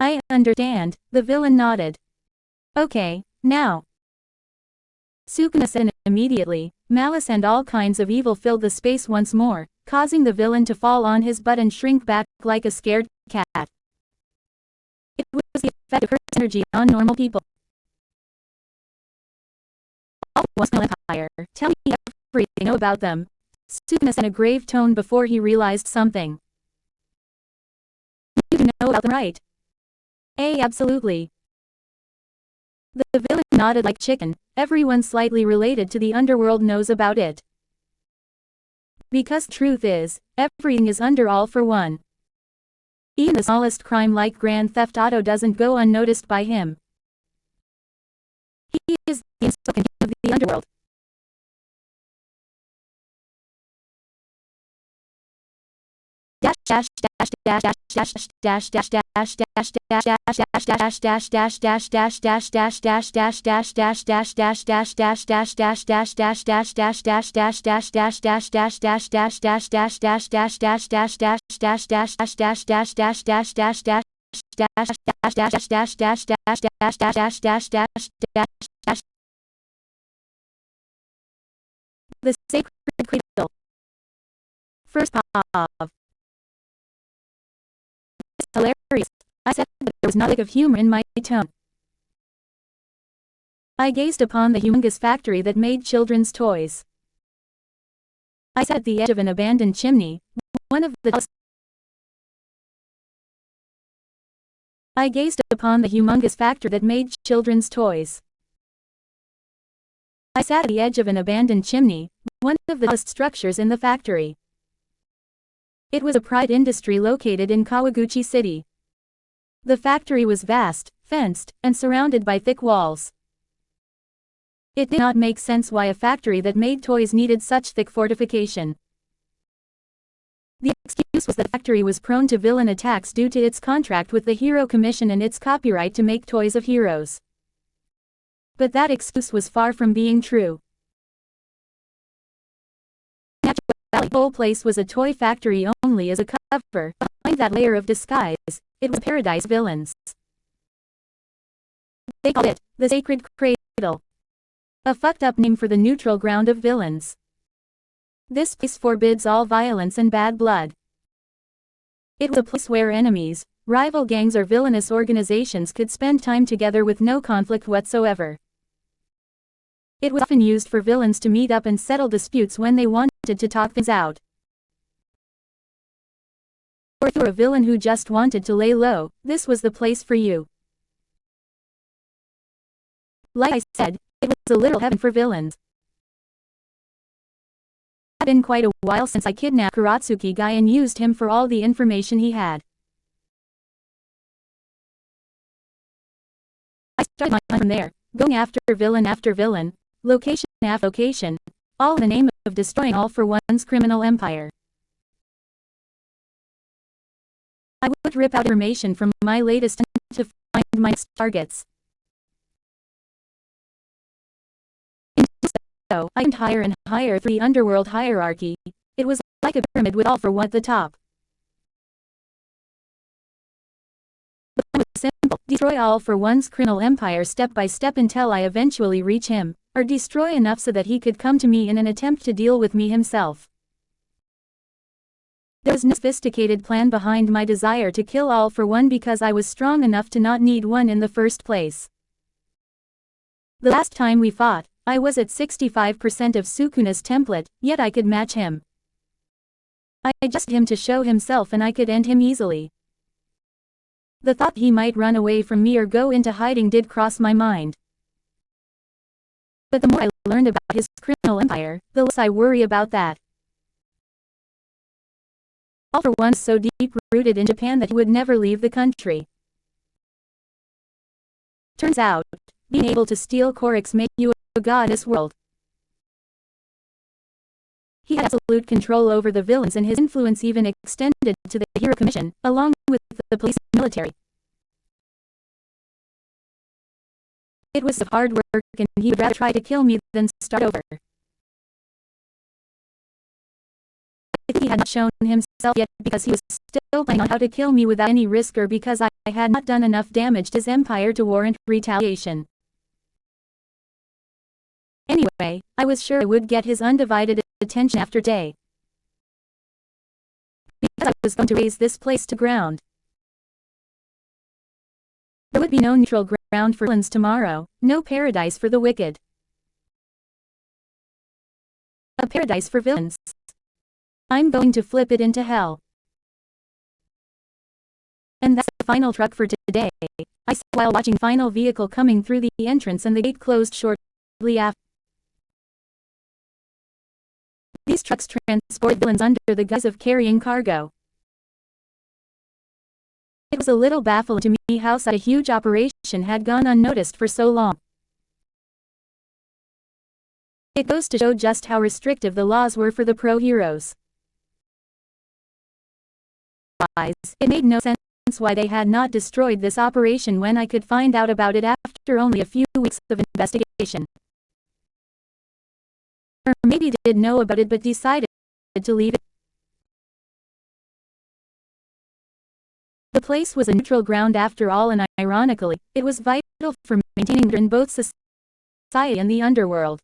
Speaker 1: I understand, the villain nodded. Okay, now. Sukuna said, and immediately, malice and all kinds of evil filled the space once more, causing the villain to fall on his butt and shrink back like a scared cat. It was the effect of her energy on normal people. All once an empire, tell me everything you know about them. Sukuna said in a grave tone before he realized something. You do know about them, right? Absolutely. The villain nodded like chicken. Everyone slightly related to the underworld knows about it. Because truth is, everything is under all for one. Even the smallest crime like Grand Theft Auto doesn't go unnoticed by him. He is the unspoken king of the underworld. The sacred cradle. First pop. Hilarious. I said that there was not a lick of humor in my tone. I gazed upon the humongous factory that made children's toys. I sat at the edge of an abandoned chimney, one of the I gazed upon the humongous factory that made children's toys. I sat at the edge of an abandoned chimney, one of the tallest structures in the factory. It was a pride industry located in Kawaguchi City. The factory was vast, fenced, and surrounded by thick walls. It did not make sense why a factory that made toys needed such thick fortification. The excuse was that the factory was prone to villain attacks due to its contract with the Hero Commission and its copyright to make toys of heroes. But that excuse was far from being true. The whole place was a toy factory only as a cover. Behind that layer of disguise, it was paradise villains. They called it the Sacred Cradle. A fucked up name for the neutral ground of villains. This place forbids all violence and bad blood. It was a place where enemies, rival gangs or villainous organizations could spend time together with no conflict whatsoever. It was often used for villains to meet up and settle disputes when they wanted to talk things out. Or if you're a villain who just wanted to lay low, this was the place for you. Like I said, it was a literal heaven for villains. It had been quite a while since I kidnapped Kuratsuki guy and used him for all the information he had. I started my hunt from there, going after villain, location after location, all in the name of destroying All for One's criminal empire. I would rip out information from my latest to find my next targets. So, I climbed higher and higher through the underworld hierarchy. It was like a pyramid with All for One at the top. The plan was simple: destroy All for One's criminal empire step by step until I eventually reach him, or destroy enough so that he could come to me in an attempt to deal with me himself. There was no sophisticated plan behind my desire to kill All for One because I was strong enough to not need one in the first place. The last time we fought, I was at 65% of Sukuna's template, yet I could match him. I adjusted him to show himself and I could end him easily. The thought he might run away from me or go into hiding did cross my mind. But the more I learned about his criminal empire, the less I worry about that. All for One so deep-rooted in Japan that he would never leave the country. Turns out, being able to steal Korik's made you a god in this world. He had absolute control over the villains and his influence even extended to the Hero Commission, along with the police and military. It was hard work and he would rather try to kill me than start over. I think he had not shown himself yet because he was still planning on how to kill me without any risk or because I had not done enough damage to his empire to warrant retaliation. Anyway, I was sure I would get his undivided attention after day. Because I was going to raise this place to ground. There would be no neutral ground for villains tomorrow, no paradise for the wicked. A paradise for villains. I'm going to flip it into hell. And that's the final truck for today, I said while watching the final vehicle coming through the entrance and the gate closed shortly after. These trucks transport villains under the guise of carrying cargo. It was a little baffling to me how such a huge operation had gone unnoticed for so long. It goes to show just how restrictive the laws were for the pro-heroes. It made no sense why they had not destroyed this operation when I could find out about it after only a few weeks of investigation. Or maybe they did know about it but decided to leave it. The place was a neutral ground after all, and ironically, it was vital for maintaining order in both society and the underworld.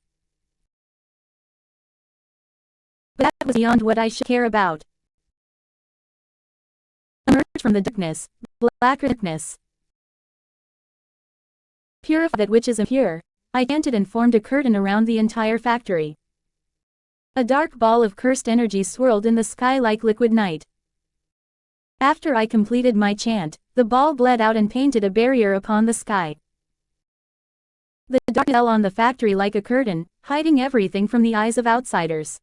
Speaker 1: But that was beyond what I should care about. Emerge from the darkness, blacker darkness. Purify that which is impure, I chanted and formed a curtain around the entire factory. A dark ball of cursed energy swirled in the sky like liquid night. After I completed my chant, the ball bled out and painted a barrier upon the sky. The darkness fell on the factory like a curtain, hiding everything from the eyes of outsiders.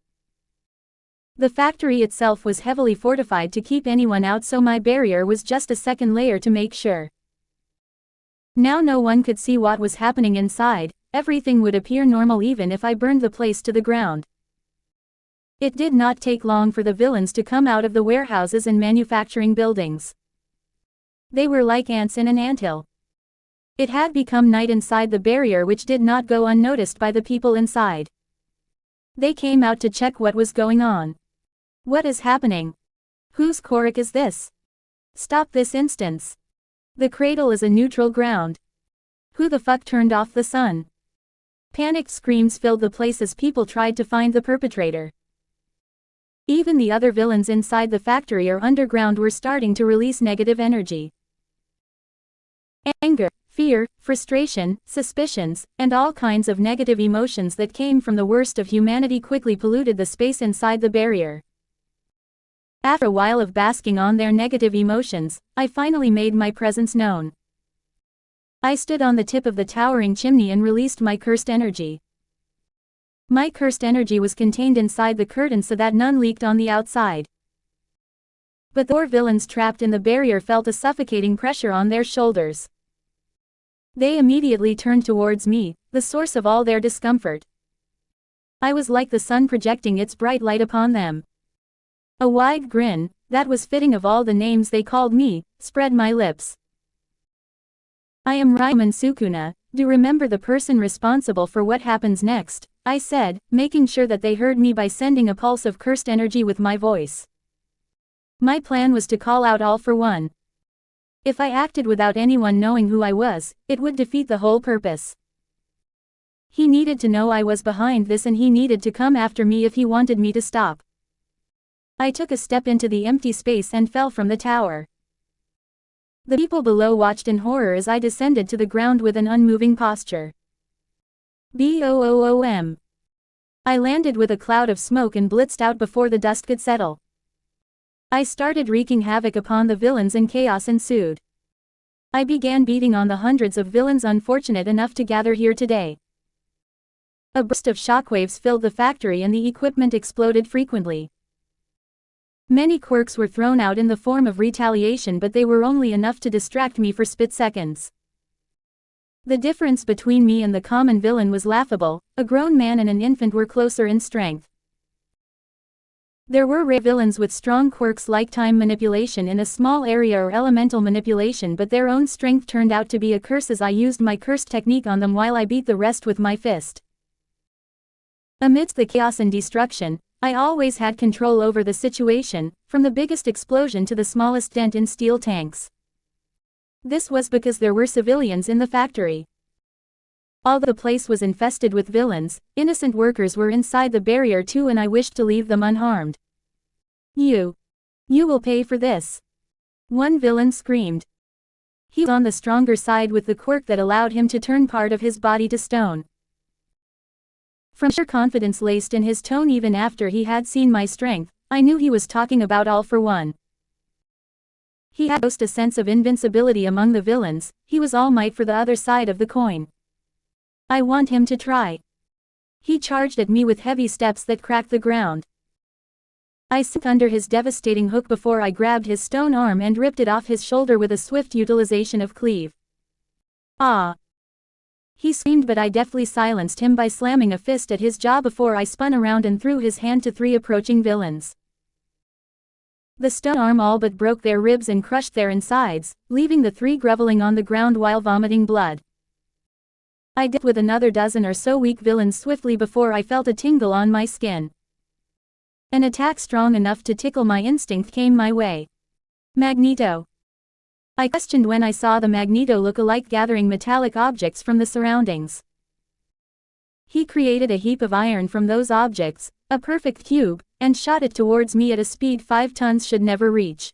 Speaker 1: The factory itself was heavily fortified to keep anyone out, so my barrier was just a second layer to make sure. Now no one could see what was happening inside, everything would appear normal even if I burned the place to the ground. It did not take long for the villains to come out of the warehouses and manufacturing buildings. They were like ants in an anthill. It had become night inside the barrier, which did not go unnoticed by the people inside. They came out to check what was going on. What is happening? Whose Korik is this? Stop this instance. The cradle is a neutral ground. Who the fuck turned off the sun? Panicked screams filled the place as people tried to find the perpetrator. Even the other villains inside the factory or underground were starting to release negative energy. Anger, fear, frustration, suspicions, and all kinds of negative emotions that came from the worst of humanity quickly polluted the space inside the barrier. After a while of basking on their negative emotions, I finally made my presence known. I stood on the tip of the towering chimney and released my cursed energy. My cursed energy was contained inside the curtain so that none leaked on the outside. But the 4 villains trapped in the barrier felt a suffocating pressure on their shoulders. They immediately turned towards me, the source of all their discomfort. I was like the sun projecting its bright light upon them. A wide grin, that was fitting of all the names they called me, spread my lips. I am Ryomen Sukuna, do remember the person responsible for what happens next, I said, making sure that they heard me by sending a pulse of cursed energy with my voice. My plan was to call out all for one. If I acted without anyone knowing who I was, it would defeat the whole purpose. He needed to know I was behind this and he needed to come after me if he wanted me to stop. I took a step into the empty space and fell from the tower. The people below watched in horror as I descended to the ground with an unmoving posture. Boom. I landed with a cloud of smoke and blitzed out before the dust could settle. I started wreaking havoc upon the villains and chaos ensued. I began beating on the hundreds of villains unfortunate enough to gather here today. A burst of shockwaves filled the factory and the equipment exploded frequently. Many quirks were thrown out in the form of retaliation, but they were only enough to distract me for split seconds. The difference between me and the common villain was laughable. A grown man and an infant were closer in strength. There were rare villains with strong quirks like time manipulation in a small area or elemental manipulation, but their own strength turned out to be a curse as I used my cursed technique on them while I beat the rest with my fist. Amidst the chaos and destruction, I always had control over the situation, from the biggest explosion to the smallest dent in steel tanks. This was because there were civilians in the factory. Although the place was infested with villains, innocent workers were inside the barrier too, and I wished to leave them unharmed. You will pay for this. One villain screamed. He was on the stronger side with the quirk that allowed him to turn part of his body to stone. From sheer confidence laced in his tone even after he had seen my strength, I knew he was talking about all for one. He had a sense of invincibility among the villains, he was all might for the other side of the coin. I want him to try. He charged at me with heavy steps that cracked the ground. I sank under his devastating hook before I grabbed his stone arm and ripped it off his shoulder with a swift utilization of cleave. Ah! He screamed, but I deftly silenced him by slamming a fist at his jaw before I spun around and threw his hand to 3 approaching villains. The stone arm all but broke their ribs and crushed their insides, leaving the 3 groveling on the ground while vomiting blood. I dealt with another dozen or so weak villains swiftly before I felt a tingle on my skin. An attack strong enough to tickle my instinct came my way. Magneto. I questioned when I saw the Magneto look-alike gathering metallic objects from the surroundings. He created a heap of iron from those objects, a perfect cube, and shot it towards me at a speed 5 tons should never reach.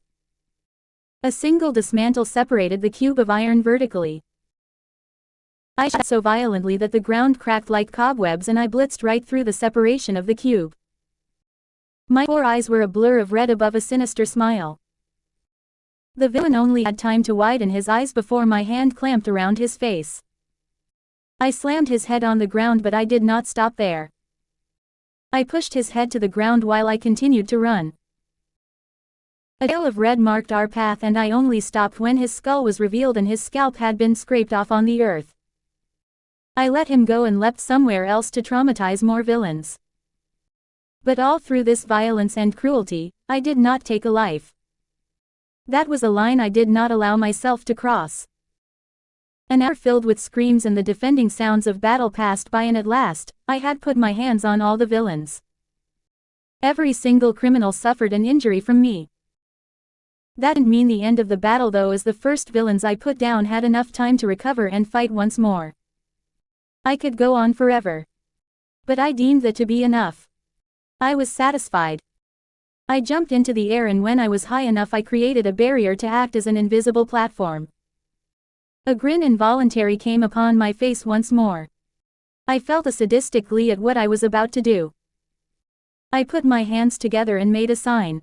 Speaker 1: A single dismantle separated the cube of iron vertically. I shot so violently that the ground cracked like cobwebs and I blitzed right through the separation of the cube. My 4 eyes were a blur of red above a sinister smile. The villain only had time to widen his eyes before my hand clamped around his face. I slammed his head on the ground, but I did not stop there. I pushed his head to the ground while I continued to run. A trail of red marked our path and I only stopped when his skull was revealed and his scalp had been scraped off on the earth. I let him go and leapt somewhere else to traumatize more villains. But all through this violence and cruelty, I did not take a life. That was a line I did not allow myself to cross. An hour filled with screams and the defending sounds of battle passed by, and at last, I had put my hands on all the villains. Every single criminal suffered an injury from me. That didn't mean the end of the battle though, as the first villains I put down had enough time to recover and fight once more. I could go on forever. But I deemed that to be enough. I was satisfied. I jumped into the air, and when I was high enough I created a barrier to act as an invisible platform. A grin involuntary came upon my face once more. I felt a sadistic glee at what I was about to do. I put my hands together and made a sign.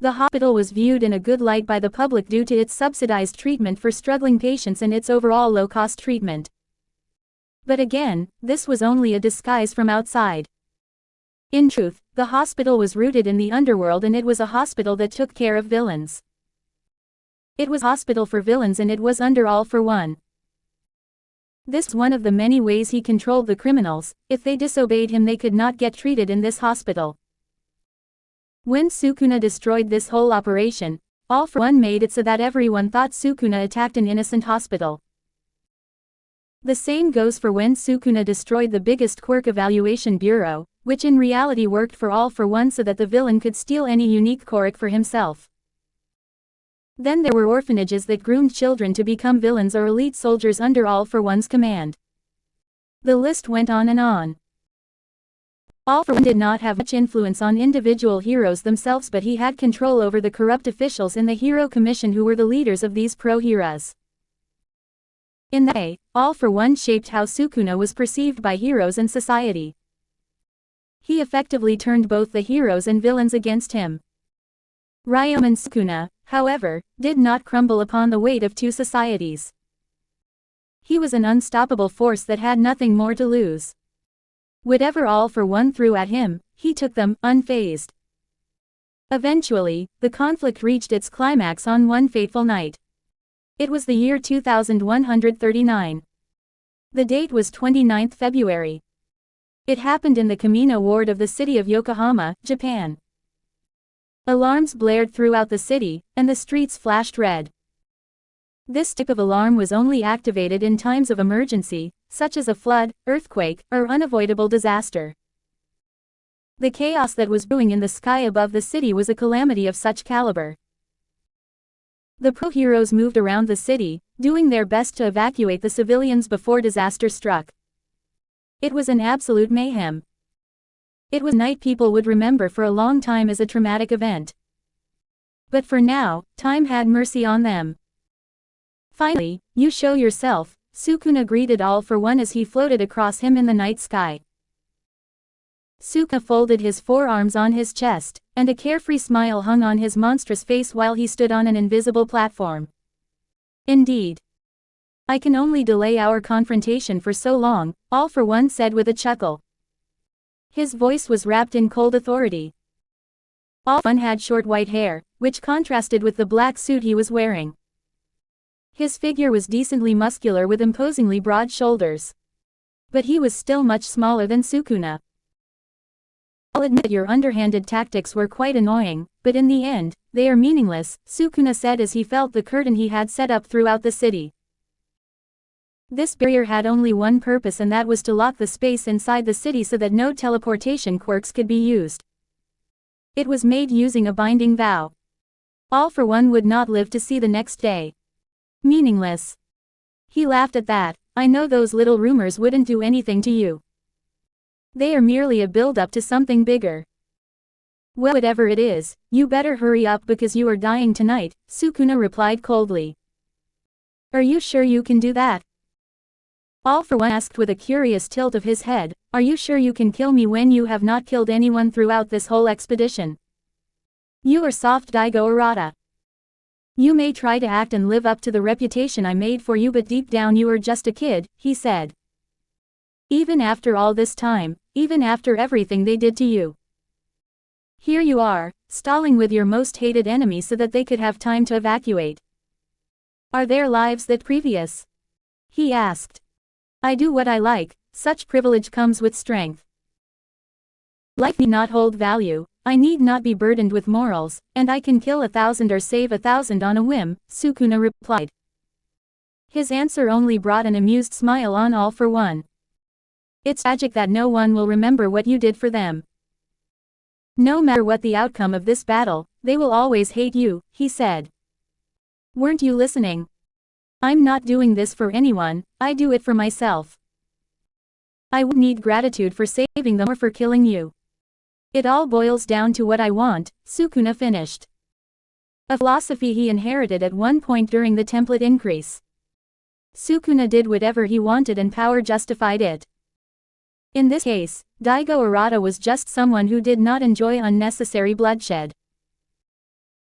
Speaker 1: The hospital was viewed in a good light by the public due to its subsidized treatment for struggling patients and its overall low-cost treatment. But again, this was only a disguise from outside. In truth, the hospital was rooted in the underworld, and it was a hospital that took care of villains. It was a hospital for villains, and it was under All for One. This was one of the many ways he controlled the criminals. If they disobeyed him, they could not get treated in this hospital. When Sukuna destroyed this whole operation, All for One made it so that everyone thought Sukuna attacked an innocent hospital. The same goes for when Sukuna destroyed the biggest quirk evaluation bureau, which in reality worked for All for One so that the villain could steal any unique quirk for himself. Then there were orphanages that groomed children to become villains or elite soldiers under All for One's command. The list went on and on. All for One did not have much influence on individual heroes themselves, but he had control over the corrupt officials in the Hero Commission who were the leaders of these pro-heroes. In that way, All for One shaped how Sukuna was perceived by heroes and society. He effectively turned both the heroes and villains against him. Ryomen Sukuna, however, did not crumble upon the weight of two societies. He was an unstoppable force that had nothing more to lose. Whatever All for One threw at him, he took them, unfazed. Eventually, the conflict reached its climax on one fateful night. It was the year 2139. The date was 29th February. It happened in the Kamina ward of the city of Yokohama, Japan. Alarms blared throughout the city, and the streets flashed red. This type of alarm was only activated in times of emergency, such as a flood, earthquake, or unavoidable disaster. The chaos that was brewing in the sky above the city was a calamity of such caliber. The pro-heroes moved around the city, doing their best to evacuate the civilians before disaster struck. It was an absolute mayhem. It was a night people would remember for a long time as a traumatic event. But for now, time had mercy on them. Finally, you show yourself, Sukuna greeted All for One as he floated across him in the night sky. Sukuna folded his forearms on his chest, and a carefree smile hung on his monstrous face while he stood on an invisible platform. Indeed. I can only delay our confrontation for so long, All for One said with a chuckle. His voice was wrapped in cold authority. All for One had short white hair, which contrasted with the black suit he was wearing. His figure was decently muscular with imposingly broad shoulders. But he was still much smaller than Sukuna. I'll admit that your underhanded tactics were quite annoying, but in the end, they are meaningless, Sukuna said as he felt the curtain he had set up throughout the city. This barrier had only one purpose, and that was to lock the space inside the city so that no teleportation quirks could be used. It was made using a binding vow. All for One would not live to see the next day. Meaningless. He laughed at that. I know those little rumors wouldn't do anything to you. They are merely a build-up to something bigger. Well, whatever it is, you better hurry up because you are dying tonight, Sukuna replied coldly. Are you sure you can do that? All for One asked with a curious tilt of his head, are you sure you can kill me when you have not killed anyone throughout this whole expedition? You are soft, Daigo Arata. You may try to act and live up to the reputation I made for you, but deep down you are just a kid, he said. Even after all this time, even after everything they did to you. Here you are, stalling with your most hated enemy so that they could have time to evacuate. Are their lives that previous? He asked. I do what I like, such privilege comes with strength. Life need not hold value, I need not be burdened with morals, and I can kill 1,000 or save 1,000 on a whim, Sukuna replied. His answer only brought an amused smile on All for One. It's tragic that no one will remember what you did for them. No matter what the outcome of this battle, they will always hate you, he said. Weren't you listening? I'm not doing this for anyone, I do it for myself. I would need gratitude for saving them or for killing you. It all boils down to what I want, Sukuna finished. A philosophy he inherited at one point during the template increase. Sukuna did whatever he wanted and power justified it. In this case, Daigo Arata was just someone who did not enjoy unnecessary bloodshed.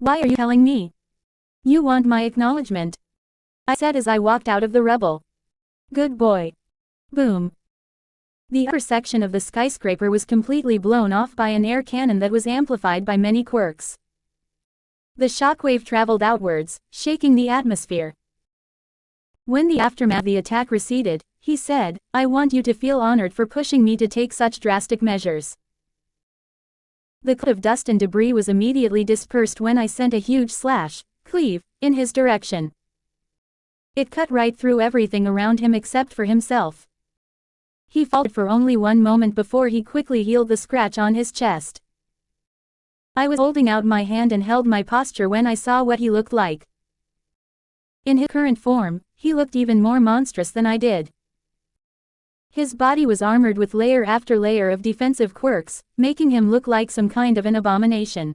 Speaker 1: Why are you telling me? You want my acknowledgement, I said as I walked out of the rubble. Good boy. Boom. The upper section of the skyscraper was completely blown off by an air cannon that was amplified by many quirks. The shockwave traveled outwards, shaking the atmosphere. When the aftermath of the attack receded, he said, I want you to feel honored for pushing me to take such drastic measures. The cloud of dust and debris was immediately dispersed when I sent a huge cleave, in his direction. It cut right through everything around him except for himself. He faltered for only one moment before he quickly healed the scratch on his chest. I was holding out my hand and held my posture when I saw what he looked like. In his current form, he looked even more monstrous than I did. His body was armored with layer after layer of defensive quirks, making him look like some kind of an abomination.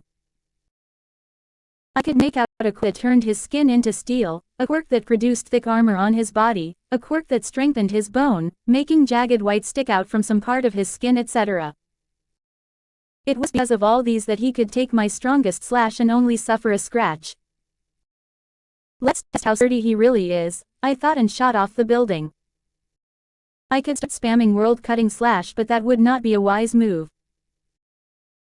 Speaker 1: I could make out a quirk that turned his skin into steel, a quirk that produced thick armor on his body, a quirk that strengthened his bone, making jagged white stick out from some part of his skin, etc. It was because of all these that he could take my strongest slash and only suffer a scratch. Let's test how sturdy he really is, I thought, and shot off the building. I could start spamming world-cutting slash, but that would not be a wise move.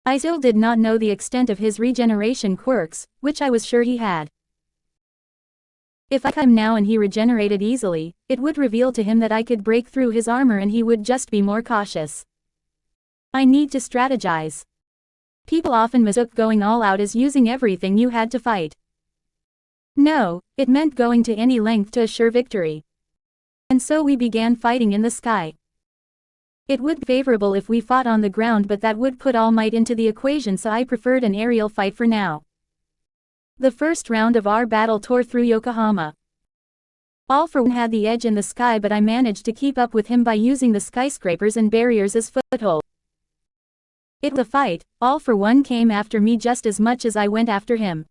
Speaker 1: I still did not know the extent of his regeneration quirks, which I was sure he had. If I cut him now and he regenerated easily, it would reveal to him that I could break through his armor and he would just be more cautious. I need to strategize. People often mistook going all out as using everything you had to fight. No, it meant going to any length to assure victory. And so we began fighting in the sky. It would be favorable if we fought on the ground, but that would put All Might into the equation, so I preferred an aerial fight for now. The first round of our battle tore through Yokohama. All for One had the edge in the sky, but I managed to keep up with him by using the skyscrapers and barriers as foothold. It was a fight. All for One came after me just as much as I went after him.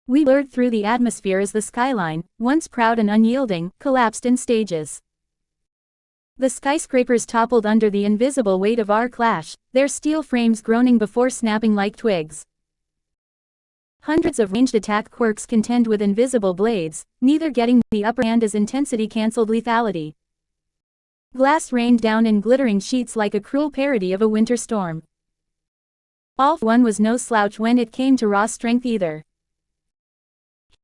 Speaker 1: We blurred through the atmosphere as the skyline, once proud and unyielding, collapsed in stages. The skyscrapers toppled under the invisible weight of our clash, their steel frames groaning before snapping like twigs. Hundreds of ranged attack quirks contend with invisible blades, neither getting the upper hand as intensity cancelled lethality. Glass rained down in glittering sheets like a cruel parody of a winter storm. All for One was no slouch when it came to raw strength either.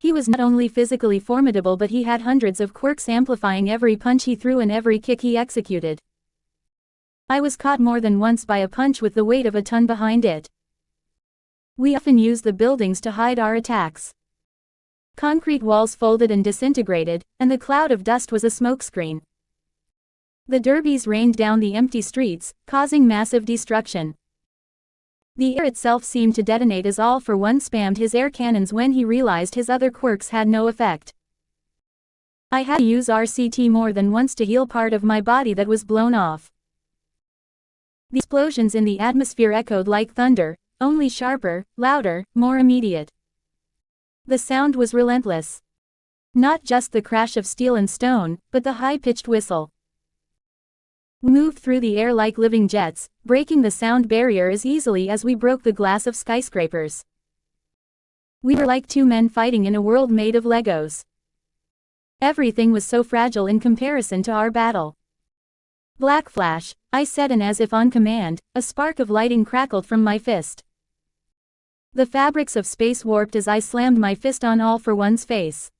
Speaker 1: He was not only physically formidable, but he had hundreds of quirks amplifying every punch he threw and every kick he executed. I was caught more than once by a punch with the weight of a ton behind it. We often used the buildings to hide our attacks. Concrete walls folded and disintegrated, and the cloud of dust was a smokescreen. The derbies rained down the empty streets, causing massive destruction. The air itself seemed to detonate as All for One spammed his air cannons when he realized his other quirks had no effect. I had to use RCT more than once to heal part of my body that was blown off. The explosions in the atmosphere echoed like thunder, only sharper, louder, more immediate. The sound was relentless. Not just the crash of steel and stone, but the high-pitched whistle. We moved through the air like living jets, breaking the sound barrier as easily as we broke the glass of skyscrapers. We were like two men fighting in a world made of Legos. Everything was so fragile in comparison to our battle. Black flash, I said, and as if on command, a spark of lighting crackled from my fist. The fabrics of space warped as I slammed my fist on All for One's face.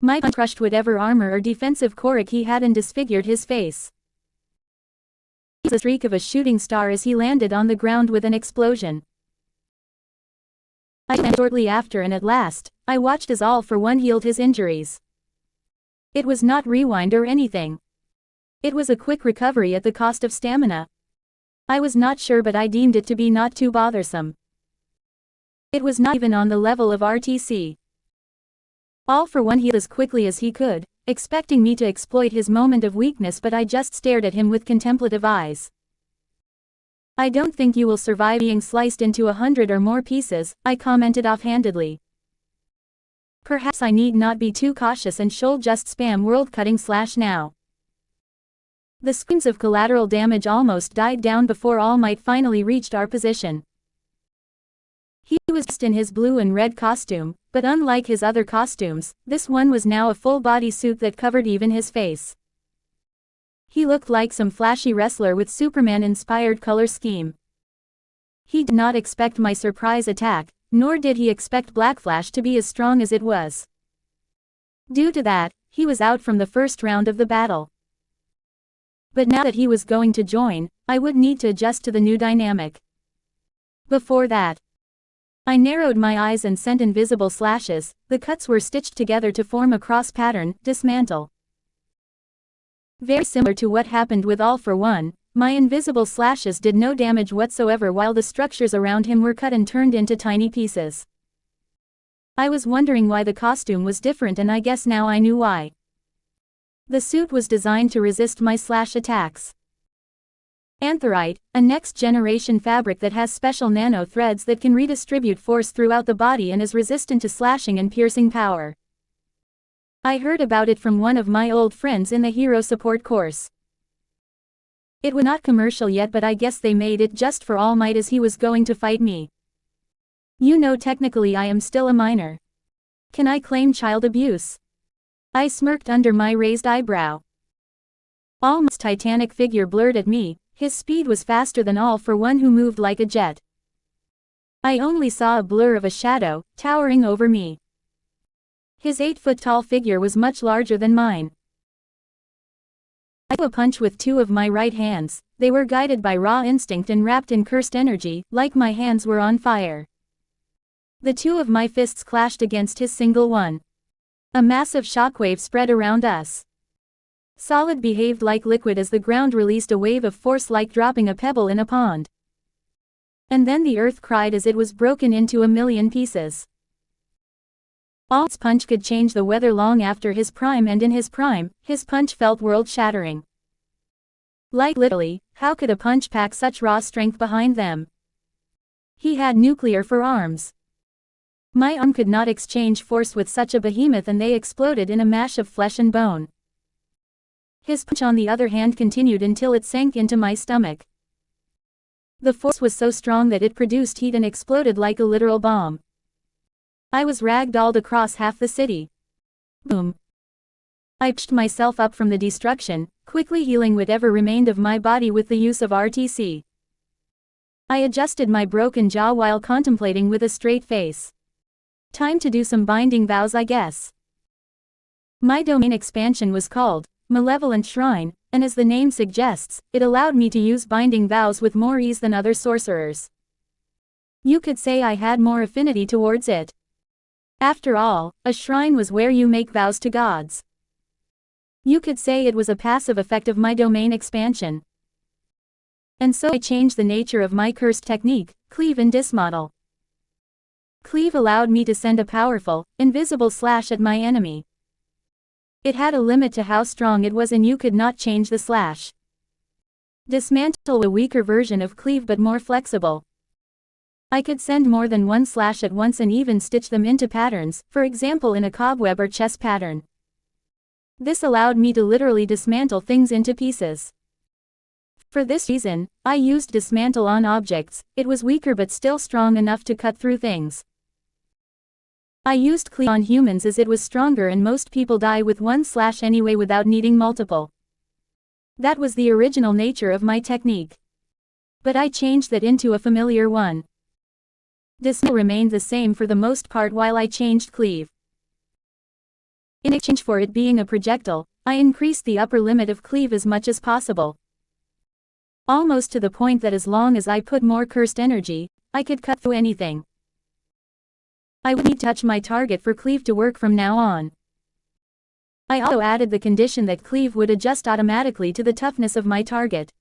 Speaker 1: My punch crushed whatever armor or defensive quirk he had and disfigured his face. He was a streak of a shooting star as he landed on the ground with an explosion. I landed shortly after, and at last, I watched as All for One healed his injuries. It was not rewind or anything. It was a quick recovery at the cost of stamina. I was not sure, but I deemed it to be not too bothersome. It was not even on the level of RTC. All for One healed as quickly as he could, expecting me to exploit his moment of weakness, but I just stared at him with contemplative eyes. I don't think you will survive being sliced into 100 or more pieces, I commented offhandedly. Perhaps I need not be too cautious and should just spam world-cutting slash now. The screams of collateral damage almost died down before All Might finally reached our position. He was dressed in his blue and red costume, but unlike his other costumes, this one was now a full-body suit that covered even his face. He looked like some flashy wrestler with Superman-inspired color scheme. He did not expect my surprise attack, nor did he expect Black Flash to be as strong as it was. Due to that, he was out from the first round of the battle. But now that he was going to join, I would need to adjust to the new dynamic. Before that, I narrowed my eyes and sent invisible slashes. The cuts were stitched together to form a cross pattern, dismantle. Very similar to what happened with All for One, my invisible slashes did no damage whatsoever while the structures around him were cut and turned into tiny pieces. I was wondering why the costume was different, and I guess now I knew why. The suit was designed to resist my slash attacks. Antherite, a next-generation fabric that has special nano threads that can redistribute force throughout the body and is resistant to slashing and piercing power. I heard about it from one of my old friends in the hero support course. It was not commercial yet, but I guess they made it just for All Might as he was going to fight me. You know, technically I am still a minor. Can I claim child abuse? I smirked under my raised eyebrow. All Might's titanic figure blurred at me. His speed was faster than All for One, who moved like a jet. I only saw a blur of a shadow, towering over me. His 8-foot-tall figure was much larger than mine. I threw a punch with two of my right hands. They were guided by raw instinct and wrapped in cursed energy, like my hands were on fire. The two of my fists clashed against his single one. A massive shockwave spread around us. Solid behaved like liquid as the ground released a wave of force like dropping a pebble in a pond. And then the earth cried as it was broken into a million pieces. All's punch could change the weather long after his prime, and in his prime, his punch felt world-shattering. Like literally, how could a punch pack such raw strength behind them? He had nuclear for arms. My arm could not exchange force with such a behemoth, and they exploded in a mash of flesh and bone. His punch on the other hand continued until it sank into my stomach. The force was so strong that it produced heat and exploded like a literal bomb. I was ragdolled across half the city. Boom. I pushed myself up from the destruction, quickly healing whatever remained of my body with the use of RTC. I adjusted my broken jaw while contemplating with a straight face. Time to do some binding vows, I guess. My domain expansion was called Malevolent Shrine, and as the name suggests, it allowed me to use binding vows with more ease than other sorcerers. You could say I had more affinity towards it. After all, a shrine was where you make vows to gods. You could say it was a passive effect of my domain expansion. And so I changed the nature of my cursed technique, Cleave and Dismodel. Cleave allowed me to send a powerful, invisible slash at my enemy. It had a limit to how strong it was, and you could not change the slash. Dismantle, a weaker version of Cleave but more flexible. I could send more than one slash at once and even stitch them into patterns, for example in a cobweb or chess pattern. This allowed me to literally dismantle things into pieces. For this reason, I used Dismantle on objects. It was weaker but still strong enough to cut through things. I used Cleave on humans as it was stronger, and most people die with one slash anyway without needing multiple. That was the original nature of my technique. But I changed that into a familiar one. Dismantle remained the same for the most part while I changed Cleave. In exchange for it being a projectile, I increased the upper limit of Cleave as much as possible. Almost to the point that as long as I put more cursed energy, I could cut through anything. I would need to touch my target for Cleave to work from now on. I also added the condition that Cleave would adjust automatically to the toughness of my target.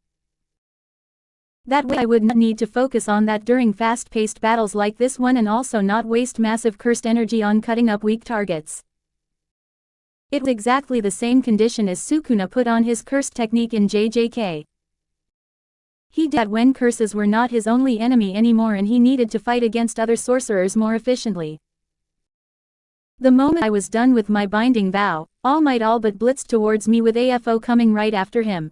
Speaker 1: That way I would not need to focus on that during fast-paced battles like this one, and also not waste massive cursed energy on cutting up weak targets. It was exactly the same condition as Sukuna put on his cursed technique in JJK. He did that when curses were not his only enemy anymore and he needed to fight against other sorcerers more efficiently. The moment I was done with my binding vow, All Might all but blitzed towards me with AFO coming right after him.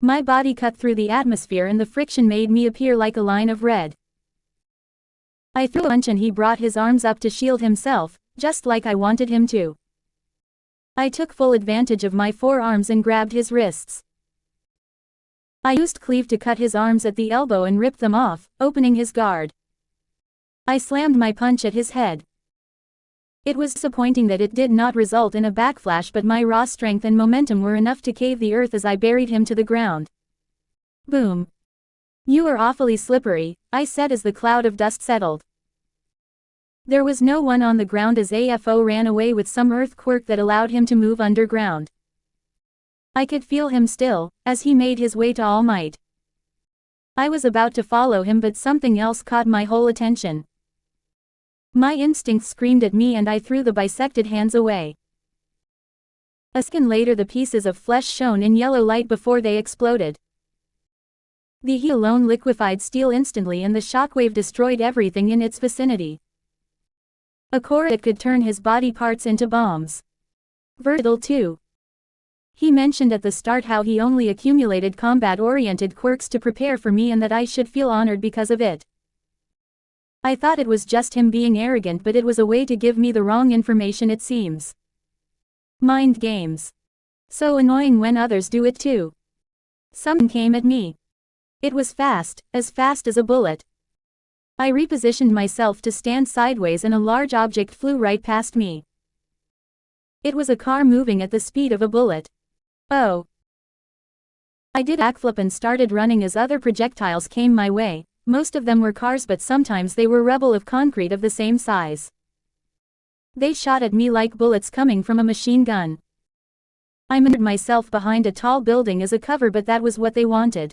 Speaker 1: My body cut through the atmosphere and the friction made me appear like a line of red. I threw a punch and he brought his arms up to shield himself, just like I wanted him to. I took full advantage of my forearms and grabbed his wrists. I used cleave to cut his arms at the elbow and rip them off, opening his guard. I slammed my punch at his head. It was disappointing that it did not result in a backflash, but my raw strength and momentum were enough to cave the earth as I buried him to the ground. Boom. You are awfully slippery, I said as the cloud of dust settled. There was no one on the ground as AFO ran away with some earth quirk that allowed him to move underground. I could feel him still, as he made his way to All Might. I was about to follow him, but something else caught my whole attention. My instincts screamed at me and I threw the bisected hands away. A second later the pieces of flesh shone in yellow light before they exploded. The heat alone liquefied steel instantly and the shockwave destroyed everything in its vicinity. A core that could turn his body parts into bombs. Versatile too. He mentioned at the start how he only accumulated combat-oriented quirks to prepare for me and that I should feel honored because of it. I thought it was just him being arrogant, but it was a way to give me the wrong information, it seems. Mind games. So annoying when others do it too. Someone came at me. It was fast as a bullet. I repositioned myself to stand sideways and a large object flew right past me. It was a car moving at the speed of a bullet. Oh. I did a backflip and started running as other projectiles came my way. Most of them were cars, but sometimes they were rubble of concrete of the same size. They shot at me like bullets coming from a machine gun. I maneuvered myself behind a tall building as a cover, but that was what they wanted.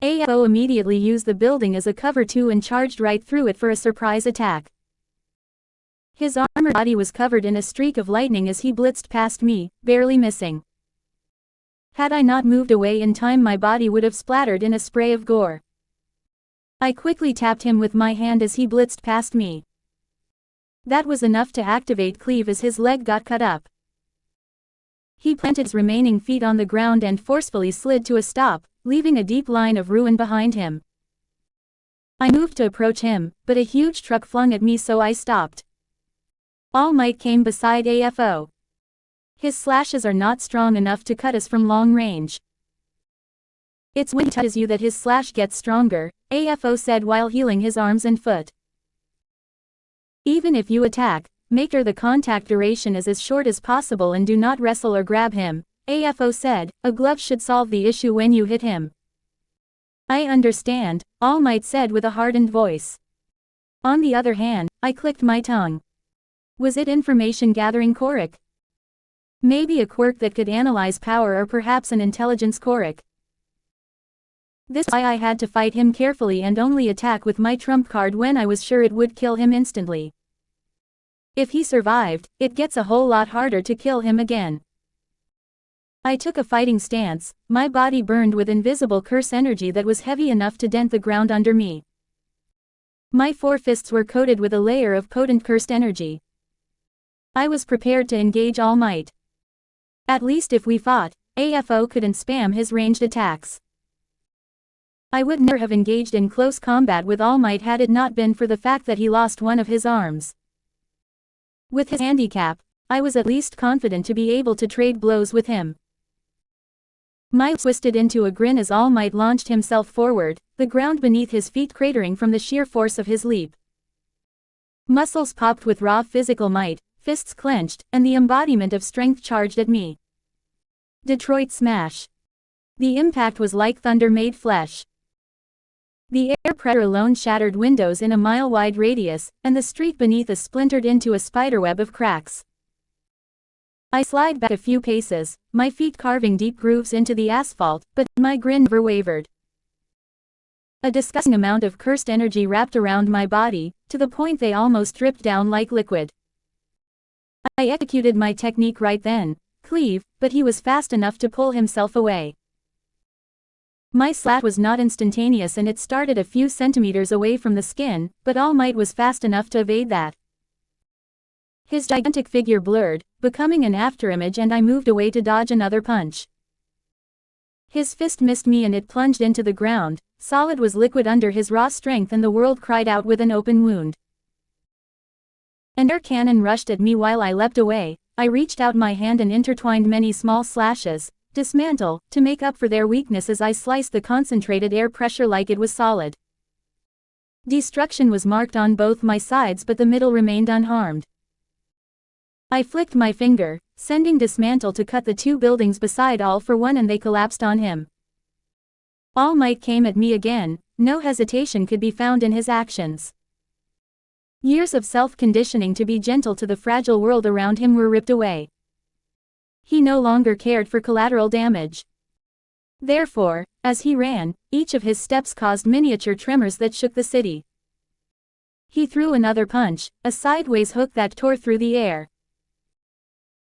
Speaker 1: AFO immediately used the building as a cover too and charged right through it for a surprise attack. His armored body was covered in a streak of lightning as he blitzed past me, barely missing. Had I not moved away in time, my body would have splattered in a spray of gore. I quickly tapped him with my hand as he blitzed past me. That was enough to activate cleave as his leg got cut up. He planted his remaining feet on the ground and forcefully slid to a stop, leaving a deep line of ruin behind him. I moved to approach him, but a huge truck flung at me, so I stopped. All Might came beside AFO. His slashes are not strong enough to cut us from long range. It's when he touches you that his slash gets stronger, AFO said while healing his arms and foot. Even if you attack, make sure the contact duration is as short as possible and do not wrestle or grab him, AFO said. A glove should solve the issue when you hit him. I understand, All Might said with a hardened voice. On the other hand, I clicked my tongue. Was it information gathering quirk? Maybe a quirk that could analyze power, or perhaps an intelligence quirk. This is why I had to fight him carefully and only attack with my trump card when I was sure it would kill him instantly. If he survived, it gets a whole lot harder to kill him again. I took a fighting stance, my body burned with invisible curse energy that was heavy enough to dent the ground under me. My four fists were coated with a layer of potent cursed energy. I was prepared to engage All Might. At least if we fought, AFO couldn't spam his ranged attacks. I would never have engaged in close combat with All Might had it not been for the fact that he lost one of his arms. With his handicap, I was at least confident to be able to trade blows with him. My lips twisted into a grin as All Might launched himself forward, the ground beneath his feet cratering from the sheer force of his leap. Muscles popped with raw physical might, fists clenched, and the embodiment of strength charged at me. Detroit smash. The impact was like thunder made flesh. The air pressure alone shattered windows in a mile-wide radius, and the street beneath us splintered into a spiderweb of cracks. I slid back a few paces, my feet carving deep grooves into the asphalt, but my grin never wavered. A disgusting amount of cursed energy wrapped around my body, to the point they almost dripped down like liquid. I executed my technique right then, cleave, but he was fast enough to pull himself away. My slash was not instantaneous and it started a few centimeters away from the skin, but All Might was fast enough to evade that. His gigantic figure blurred, becoming an afterimage, and I moved away to dodge another punch. His fist missed me and it plunged into the ground. Solid was liquid under his raw strength and the world cried out with an open wound. An air cannon rushed at me while I leapt away. I reached out my hand and intertwined many small slashes. Dismantle, to make up for their weakness as I sliced the concentrated air pressure like it was solid. Destruction was marked on both my sides but the middle remained unharmed. I flicked my finger, sending Dismantle to cut the two buildings beside All for One and they collapsed on him. All Might came at me again, no hesitation could be found in his actions. Years of self-conditioning to be gentle to the fragile world around him were ripped away. He no longer cared for collateral damage. Therefore, as he ran, each of his steps caused miniature tremors that shook the city. He threw another punch, a sideways hook that tore through the air.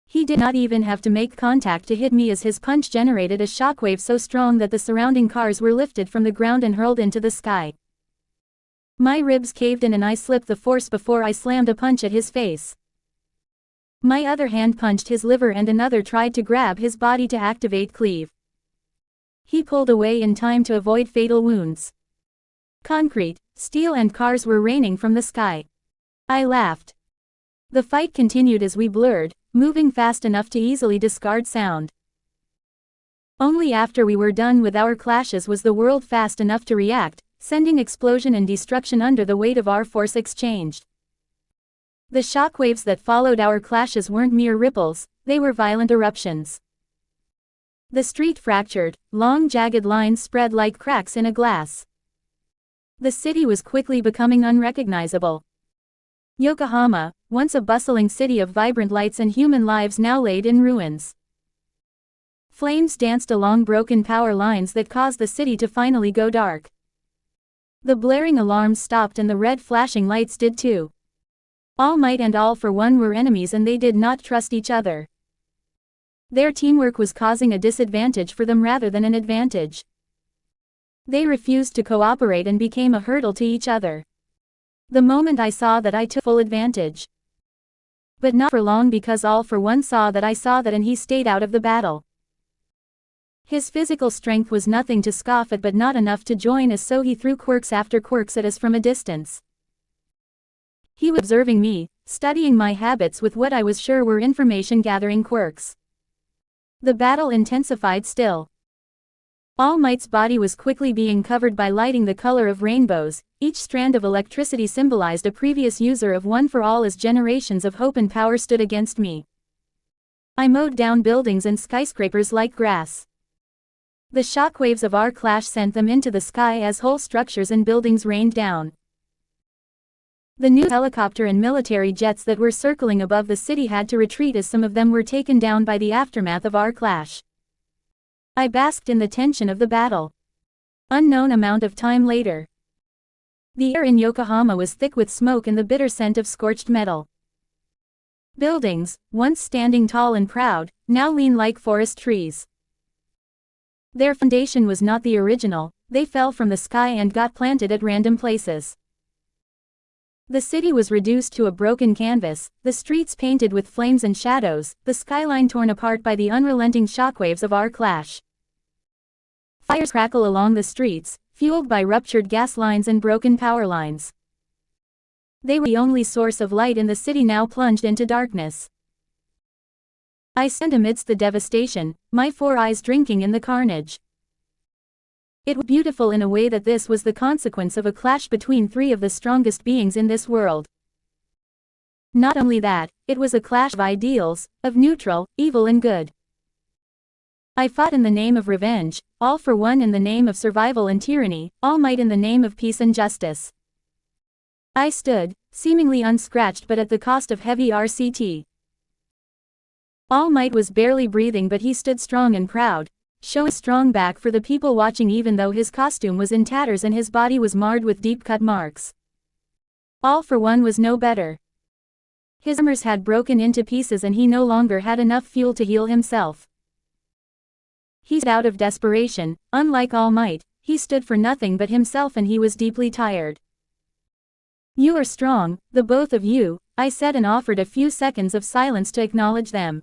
Speaker 1: He did not even have to make contact to hit me as his punch generated a shockwave so strong that the surrounding cars were lifted from the ground and hurled into the sky. My ribs caved in and I slipped the force before I slammed a punch at his face. My other hand punched his liver and another tried to grab his body to activate cleave. He pulled away in time to avoid fatal wounds. Concrete, steel and cars were raining from the sky. I laughed. The fight continued as we blurred, moving fast enough to easily discard sound. Only after we were done with our clashes was the world fast enough to react, sending explosion and destruction under the weight of our force exchanged. The shockwaves that followed our clashes weren't mere ripples, they were violent eruptions. The street fractured, long jagged lines spread like cracks in a glass. The city was quickly becoming unrecognizable. Yokohama, once a bustling city of vibrant lights and human lives now laid in ruins. Flames danced along broken power lines that caused the city to finally go dark. The blaring alarms stopped and the red flashing lights did too. All Might and All for One were enemies and they did not trust each other. Their teamwork was causing a disadvantage for them rather than an advantage. They refused to cooperate and became a hurdle to each other. The moment I saw that, I took full advantage. But not for long, because All for One saw that I saw that and he stayed out of the battle. His physical strength was nothing to scoff at but not enough to join us, so he threw quirks after quirks at us from a distance. He was observing me, studying my habits with what I was sure were information-gathering quirks. The battle intensified still. All Might's body was quickly being covered by lighting the color of rainbows. Each strand of electricity symbolized a previous user of One for All as generations of hope and power stood against me. I mowed down buildings and skyscrapers like grass. The shockwaves of our clash sent them into the sky as whole structures and buildings rained down. The new helicopter and military jets that were circling above the city had to retreat as some of them were taken down by the aftermath of our clash. I basked in the tension of the battle. Unknown amount of time later. The air in Yokohama was thick with smoke and the bitter scent of scorched metal. Buildings, once standing tall and proud, now lean like forest trees. Their foundation was not the original, they fell from the sky and got planted at random places. The city was reduced to a broken canvas, the streets painted with flames and shadows, the skyline torn apart by the unrelenting shockwaves of our clash. Fires crackle along the streets, fueled by ruptured gas lines and broken power lines. They were the only source of light in the city, now plunged into darkness. I stand amidst the devastation, my 4 eyes drinking in the carnage. It was beautiful in a way that this was the consequence of a clash between 3 of the strongest beings in this world. Not only that, it was a clash of ideals, of neutral, evil and good. I fought in the name of revenge, All for One in the name of survival and tyranny, All Might in the name of peace and justice. I stood, seemingly unscratched but at the cost of heavy RCT. All Might was barely breathing but he stood strong and proud, showing a strong back for the people watching even though his costume was in tatters and his body was marred with deep cut marks. All for One was no better. His armors had broken into pieces and he no longer had enough fuel to heal himself. He stood out of desperation. Unlike All Might, he stood for nothing but himself and he was deeply tired. "You are strong, the both of you," I said and offered a few seconds of silence to acknowledge them.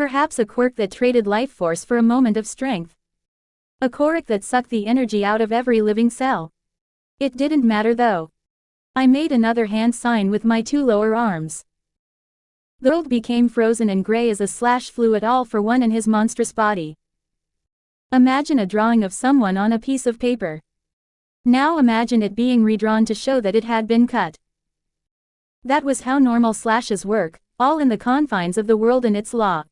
Speaker 1: Perhaps a quirk that traded life force for a moment of strength. A quirk that sucked the energy out of every living cell. It didn't matter though. I made another hand sign with my 2 lower arms. The world became frozen and gray as a slash flew at All for One and his monstrous body. Imagine a drawing of someone on a piece of paper. Now imagine it being redrawn to show that it had been cut. That was how normal slashes work, all in the confines of the world and its law.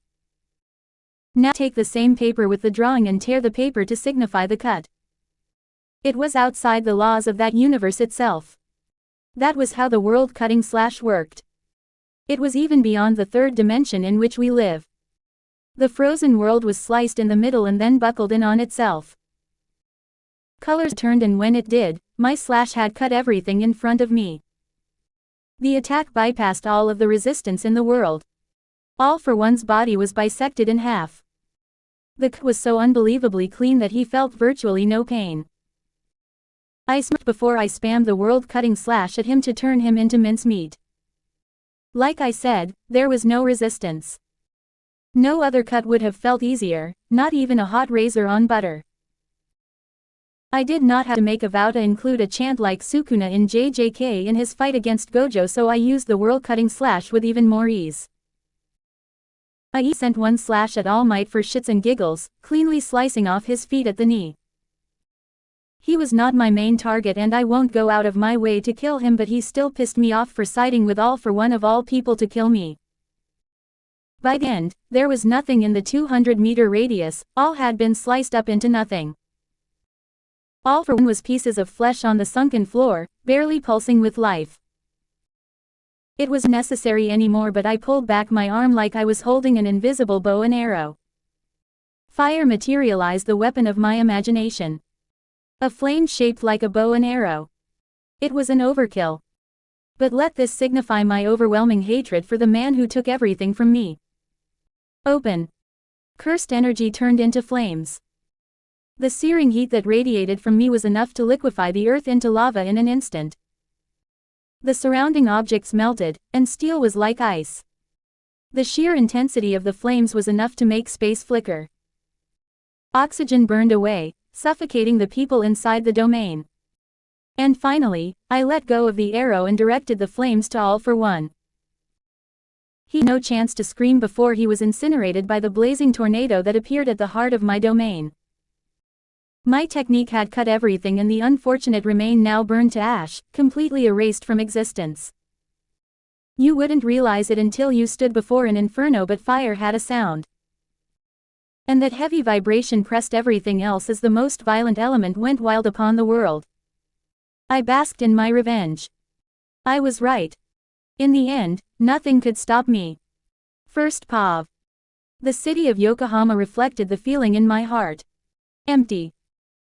Speaker 1: Now take the same paper with the drawing and tear the paper to signify the cut. It was outside the laws of that universe itself. That was how the world cutting slash worked. It was even beyond the 3rd dimension in which we live. The frozen world was sliced in the middle and then buckled in on itself. Colors turned, and when it did, my slash had cut everything in front of me. The attack bypassed all of the resistance in the world. All for One's body was bisected in half. The cut was so unbelievably clean that he felt virtually no pain. I smirked before I spammed the world-cutting slash at him to turn him into mincemeat. Like I said, there was no resistance. No other cut would have felt easier, not even a hot razor on butter. I did not have to make a vow to include a chant like Sukuna in JJK in his fight against Gojo, so I used the world-cutting slash with even more ease. I sent 1 slash at All Might for shits and giggles, cleanly slicing off his feet at the knee. He was not my main target and I won't go out of my way to kill him, but he still pissed me off for siding with All for One of all people to kill me. By the end, there was nothing in the 200-meter radius, All had been sliced up into nothing. All for One was pieces of flesh on the sunken floor, barely pulsing with life. It wasn't necessary anymore, but I pulled back my arm like I was holding an invisible bow and arrow. Fire materialized, the weapon of my imagination. A flame shaped like a bow and arrow. It was an overkill. But let this signify my overwhelming hatred for the man who took everything from me. Open. Cursed energy turned into flames. The searing heat that radiated from me was enough to liquefy the earth into lava in an instant. The surrounding objects melted, and steel was like ice. The sheer intensity of the flames was enough to make space flicker. Oxygen burned away, suffocating the people inside the domain. And finally, I let go of the arrow and directed the flames to All for One. He had no chance to scream before he was incinerated by the blazing tornado that appeared at the heart of my domain. My technique had cut everything, and the unfortunate remain now burned to ash, completely erased from existence. You wouldn't realize it until you stood before an inferno, but fire had a sound. And that heavy vibration pressed everything else as the most violent element went wild upon the world. I basked in my revenge. I was right. In the end, nothing could stop me. First Pav. The city of Yokohama reflected the feeling in my heart. Empty.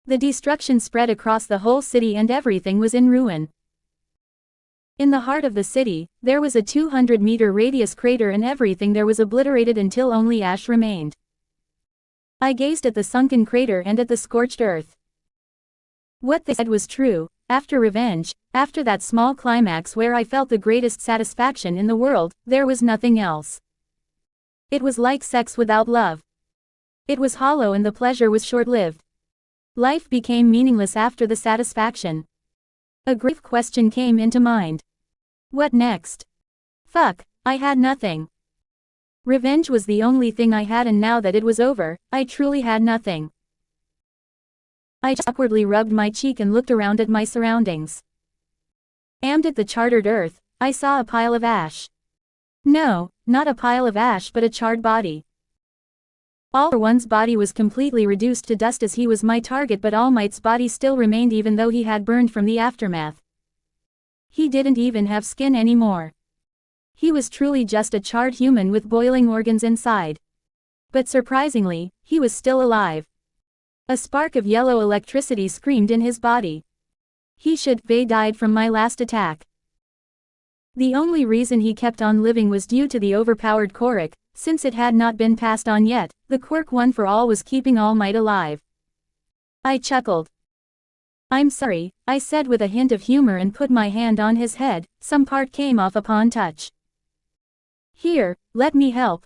Speaker 1: The destruction spread across the whole city and everything was in ruin. In the heart of the city, there was a 200-meter radius crater and everything there was obliterated until only ash remained. I gazed at the sunken crater and at the scorched earth. What they said was true. After revenge, after that small climax where I felt the greatest satisfaction in the world, there was nothing else. It was like sex without love. It was hollow and the pleasure was short-lived. Life became meaningless after the satisfaction. A grave question came into mind. What next? Fuck, I had nothing. Revenge was the only thing I had, and now that it was over, I truly had nothing. I just awkwardly rubbed my cheek and looked around at my surroundings. Aimed at the chartered earth, I saw a pile of ash. No, not a pile of ash, but a charred body. All for One's body was completely reduced to dust as he was my target, but All Might's body still remained even though he had burned from the aftermath. He didn't even have skin anymore. He was truly just a charred human with boiling organs inside. But surprisingly, he was still alive. A spark of yellow electricity screamed in his body. He should be died from my last attack. The only reason he kept on living was due to the overpowered quirk. Since it had not been passed on yet, the quirk One for All was keeping All Might alive. I chuckled. I'm sorry, I said with a hint of humor and put my hand on his head. Some part came off upon touch. Here, let me help,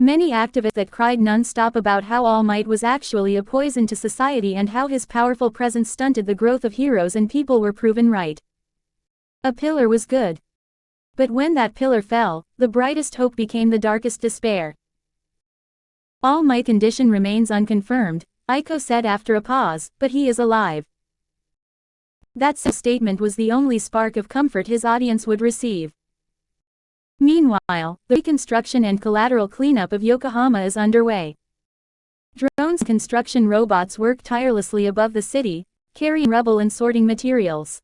Speaker 1: Many activists that cried non-stop about how All Might was actually a poison to society and how his powerful presence stunted the growth of heroes and people were proven right. A pillar was good. But when that pillar fell, the brightest hope became the darkest despair. All Might condition remains unconfirmed, Aiko said after a pause, but he is alive. That statement was the only spark of comfort his audience would receive. Meanwhile, the reconstruction and collateral cleanup of Yokohama is underway. Drones and construction robots work tirelessly above the city, carrying rubble and sorting materials.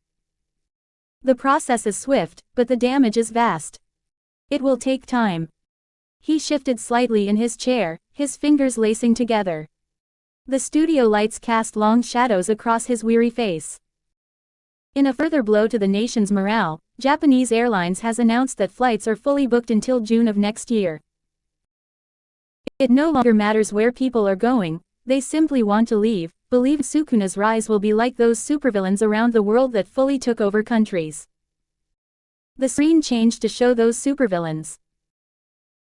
Speaker 1: The process is swift, but the damage is vast. It will take time. He shifted slightly in his chair, his fingers lacing together. The studio lights cast long shadows across his weary face. In a further blow to the nation's morale, Japanese Airlines has announced that flights are fully booked until June of next year. It no longer matters where people are going, they simply want to leave, believe Sukuna's rise will be like those supervillains around the world that fully took over countries. The screen changed to show those supervillains.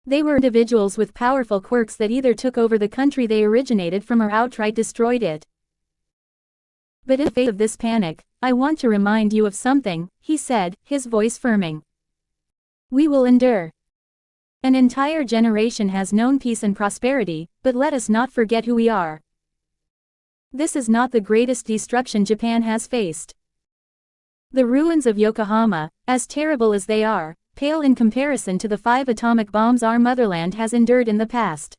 Speaker 1: They were individuals with powerful quirks that either took over the country they originated from or outright destroyed it. But in the face of this panic, I want to remind you of something, he said, his voice firming. We will endure. An entire generation has known peace and prosperity, but let us not forget who we are. This is not the greatest destruction Japan has faced. The ruins of Yokohama, as terrible as they are, pale in comparison to the 5 atomic bombs our motherland has endured in the past.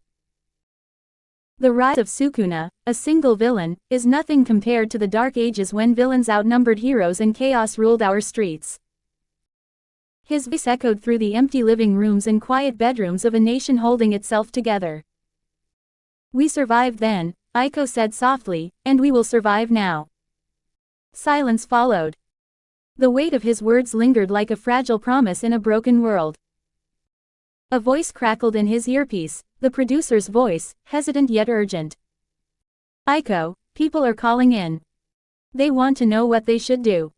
Speaker 1: The rise of Sukuna, a single villain, is nothing compared to the dark ages when villains outnumbered heroes and chaos ruled our streets. His voice echoed through the empty living rooms and quiet bedrooms of a nation holding itself together. We survived then, Aiko said softly, and we will survive now. Silence followed. The weight of his words lingered like a fragile promise in a broken world. A voice crackled in his earpiece, the producer's voice, hesitant yet urgent. Aiko, people are calling in. They want to know what they should do.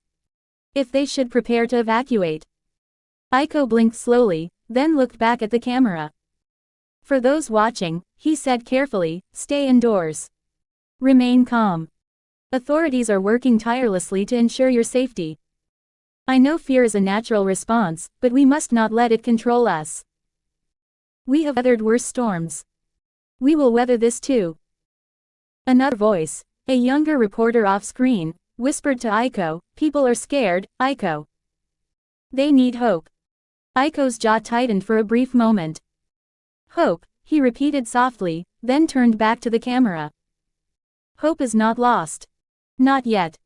Speaker 1: If they should prepare to evacuate. Aiko blinked slowly, then looked back at the camera. For those watching, he said carefully, stay indoors. Remain calm. Authorities are working tirelessly to ensure your safety. I know fear is a natural response, but we must not let it control us. We have weathered worse storms. We will weather this too. Another voice, a younger reporter off-screen, whispered to Aiko, people are scared, Aiko. They need hope. Aiko's jaw tightened for a brief moment. Hope, he repeated softly, then turned back to the camera. Hope is not lost. Not yet.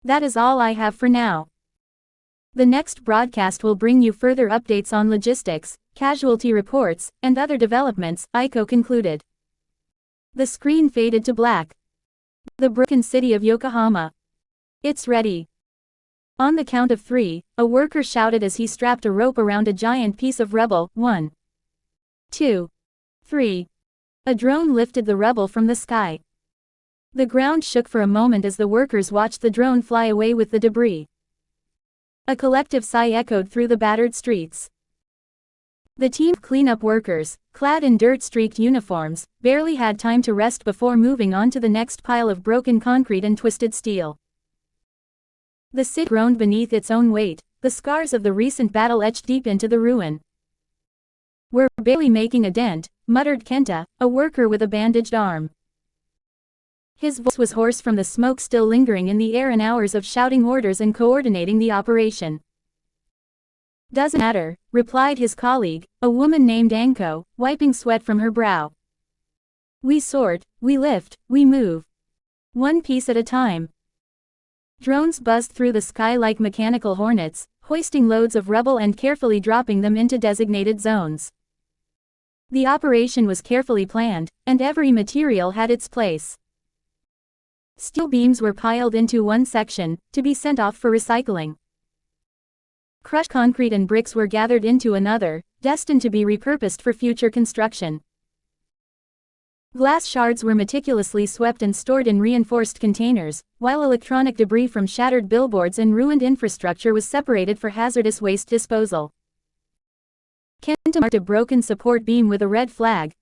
Speaker 1: That is all I have for now. The next broadcast will bring you further updates on logistics, casualty reports, and other developments, Aiko concluded. The screen faded to black. The broken city of Yokohama. It's ready. On the count of 3, a worker shouted as he strapped a rope around a giant piece of rubble. 1, 2, 3. A drone lifted the rubble from the sky. The ground shook for a moment as the workers watched the drone fly away with the debris. A collective sigh echoed through the battered streets. The team of cleanup workers, clad in dirt-streaked uniforms, barely had time to rest before moving on to the next pile of broken concrete and twisted steel. The city groaned beneath its own weight, the scars of the recent battle etched deep into the ruin. We're barely making a dent, muttered Kenta, a worker with a bandaged arm. His voice was hoarse from the smoke still lingering in the air and hours of shouting orders and coordinating the operation. Doesn't matter, replied his colleague, a woman named Anko, wiping sweat from her brow. We sort, we lift, we move. One piece at a time. Drones buzzed through the sky like mechanical hornets, hoisting loads of rubble and carefully dropping them into designated zones. The operation was carefully planned, and every material had its place. Steel beams were piled into one section, to be sent off for recycling. Crushed concrete and bricks were gathered into another, destined to be repurposed for future construction. Glass shards were meticulously swept and stored in reinforced containers, while electronic debris from shattered billboards and ruined infrastructure was separated for hazardous waste disposal. Kenta marked a broken support beam with a red flag,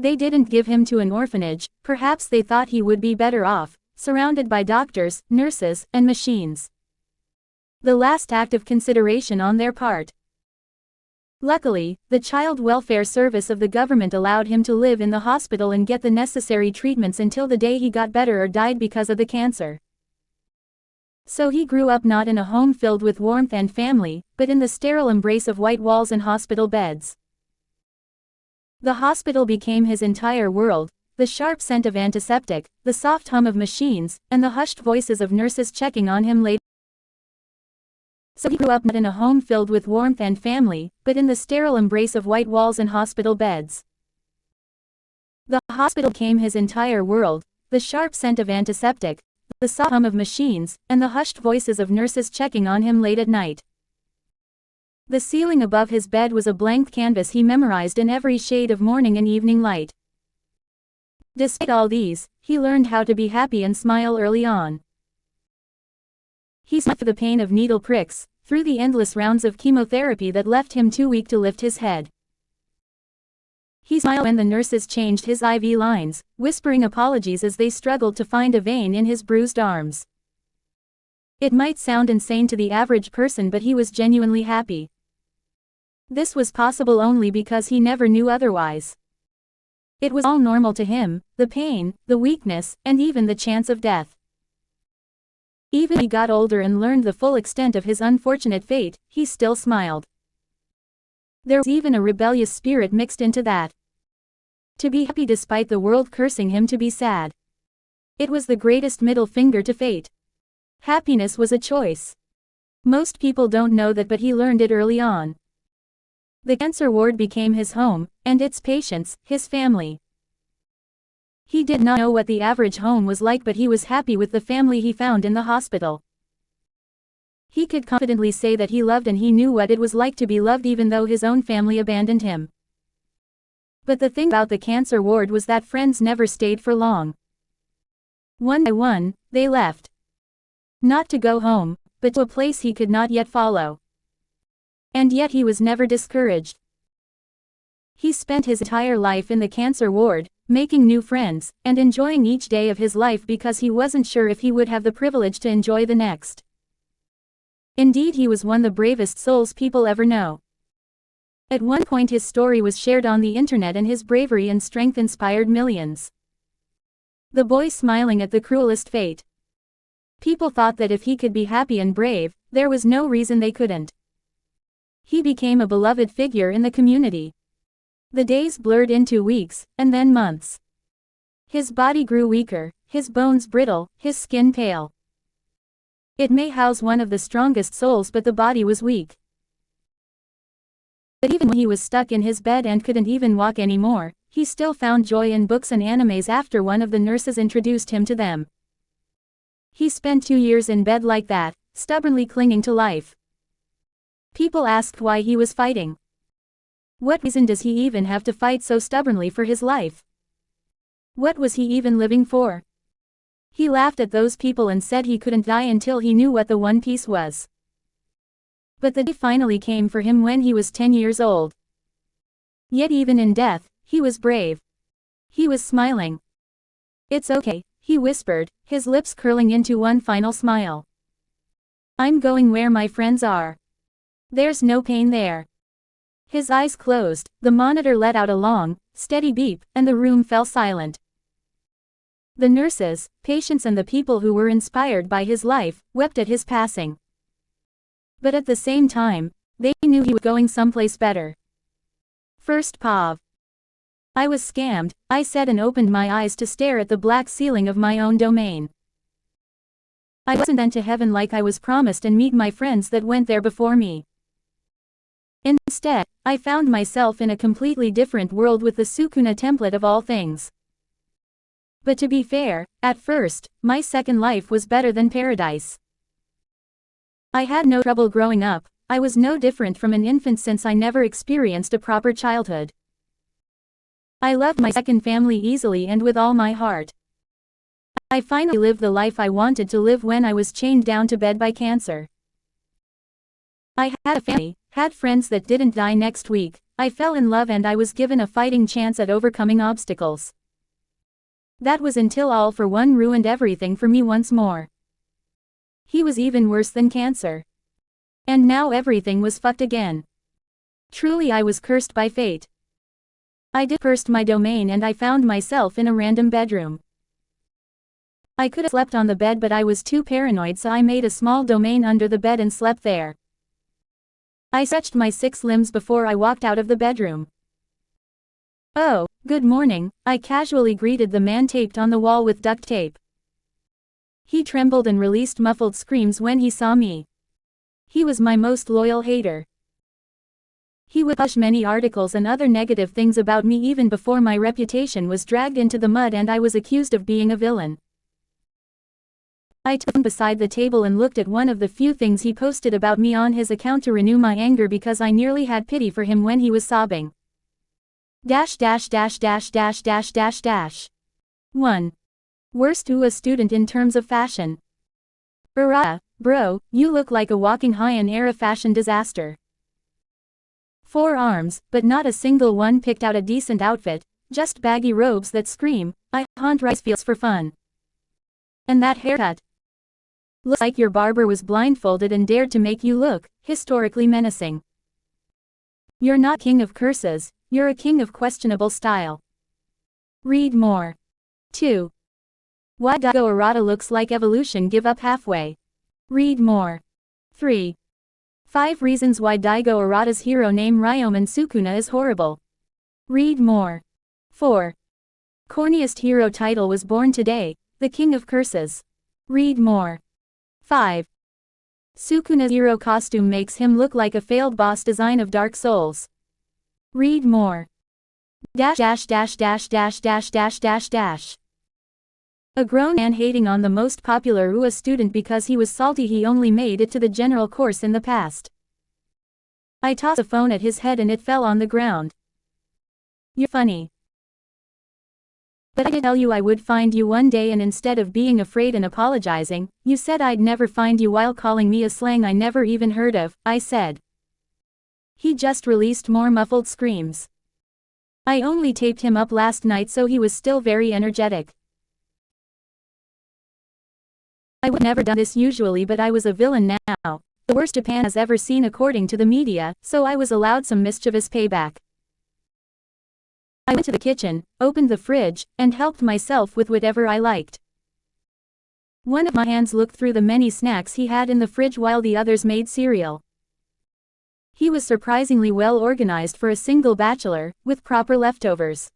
Speaker 1: They didn't give him to an orphanage, perhaps they thought he would be better off, surrounded by doctors, nurses, and machines. The last act of consideration on their part. Luckily, the child welfare service of the government allowed him to live in the hospital and get the necessary treatments until the day he got better or died because of the cancer. So he grew up not in a home filled with warmth and family, but in the sterile embrace of white walls and hospital beds. The hospital became his entire world, the sharp scent of antiseptic, the soft hum of machines, and the hushed voices of nurses checking on him later. So he grew up not in a home filled with warmth and family, but in the sterile embrace of white walls and hospital beds. The hospital became his entire world, the sharp scent of antiseptic, the soft hum of machines, and the hushed voices of nurses checking on him late at night. The ceiling above his bed was a blank canvas he memorized in every shade of morning and evening light. Despite all these, he learned how to be happy and smile early on. He smiled through the pain of needle pricks, through the endless rounds of chemotherapy that left him too weak to lift his head. He smiled when the nurses changed his IV lines, whispering apologies as they struggled to find a vein in his bruised arms. It might sound insane to the average person, but he was genuinely happy. This was possible only because he never knew otherwise. It was all normal to him, the pain, the weakness, and even the chance of death. Even when he got older and learned the full extent of his unfortunate fate, he still smiled. There was even a rebellious spirit mixed into that. To be happy despite the world cursing him to be sad. It was the greatest middle finger to fate. Happiness was a choice. Most people don't know that, but he learned it early on. The cancer ward became his home, and its patients, his family. He did not know what the average home was like, but he was happy with the family he found in the hospital. He could confidently say that he loved, and he knew what it was like to be loved even though his own family abandoned him. But the thing about the cancer ward was that friends never stayed for long. One by one, they left. Not to go home, but to a place he could not yet follow. And yet he was never discouraged. He spent his entire life in the cancer ward, making new friends, and enjoying each day of his life because he wasn't sure if he would have the privilege to enjoy the next. Indeed, he was one of the bravest souls people ever know. At one point his story was shared on the internet and his bravery and strength inspired millions. The boy smiling at the cruelest fate. People thought that if he could be happy and brave, there was no reason they couldn't. He became a beloved figure in the community. The days blurred into weeks, and then months. His body grew weaker, his bones brittle, his skin pale. It may house one of the strongest souls, but the body was weak. But even when he was stuck in his bed and couldn't even walk anymore, he still found joy in books and animes after one of the nurses introduced him to them. He spent 2 years in bed like that, stubbornly clinging to life. People asked why he was fighting. What reason does he even have to fight so stubbornly for his life? What was he even living for? He laughed at those people and said he couldn't die until he knew what the One Piece was. But the day finally came for him when he was 10 years old. Yet even in death, he was brave. He was smiling. "It's okay," he whispered, his lips curling into one final smile. "I'm going where my friends are. There's no pain there." His eyes closed, the monitor let out a long, steady beep, and the room fell silent. The nurses, patients and the people who were inspired by his life, wept at his passing. But at the same time, they knew he was going someplace better. First Pav. I was scammed, I said and opened my eyes to stare at the black ceiling of my own domain. I wasn't sent to heaven like I was promised and meet my friends that went there before me. Instead, I found myself in a completely different world with the Sukuna Template of all things. But to be fair, at first, my second life was better than paradise. I had no trouble growing up, I was no different from an infant since I never experienced a proper childhood. I loved my second family easily and with all my heart. I finally lived the life I wanted to live when I was chained down to bed by cancer. I had a family, had friends that didn't die next week, I fell in love and I was given a fighting chance at overcoming obstacles. That was until All for One ruined everything for me once more. He was even worse than cancer. And now everything was fucked again. Truly I was cursed by fate. I dispersed my domain and I found myself in a random bedroom. I could have slept on the bed but I was too paranoid, so I made a small domain under the bed and slept there. I stretched my 6 limbs before I walked out of the bedroom. "Oh, good morning," I casually greeted the man taped on the wall with duct tape. He trembled and released muffled screams when he saw me. He was my most loyal hater. He would push many articles and other negative things about me even before my reputation was dragged into the mud and I was accused of being a villain. I took him beside the table and looked at one of the few things he posted about me on his account to renew my anger because I nearly had pity for him when he was sobbing. Dash dash dash dash dash dash dash dash. 1. Worst UA student in terms of fashion. Bro, you look like a walking Heian-era fashion disaster. 4 arms, but not a single one picked out a decent outfit, just baggy robes that scream, "I haunt rice fields for fun." And that haircut. Looks like your barber was blindfolded and dared to make you look historically menacing. You're not king of curses, you're a king of questionable style. Read more. 2. Why Daigo Arata looks like evolution give up halfway. Read more. 3. 5 reasons why Daigo Arata's hero name Ryomen Sukuna is horrible. Read more. 4. Corniest hero title was born today, the king of curses. Read more. 5. Sukuna's hero costume makes him look like a failed boss design of Dark Souls. Read more. Dash dash dash dash dash dash dash dash dash. A grown man hating on the most popular UA student because he was salty he only made it to the general course in the past. I tossed a phone at his head and it fell on the ground. You're funny. But I did tell you I would find you one day, and instead of being afraid and apologizing, you said I'd never find you while calling me a slang I never even heard of, I said. He just released more muffled screams. I only taped him up last night so he was still very energetic. I would never done this usually, but I was a villain now, the worst Japan has ever seen according to the media, so I was allowed some mischievous payback. I went to the kitchen, opened the fridge, and helped myself with whatever I liked. One of my hands looked through the many snacks he had in the fridge while the others made cereal. He was surprisingly well organized for a single bachelor, with proper leftovers.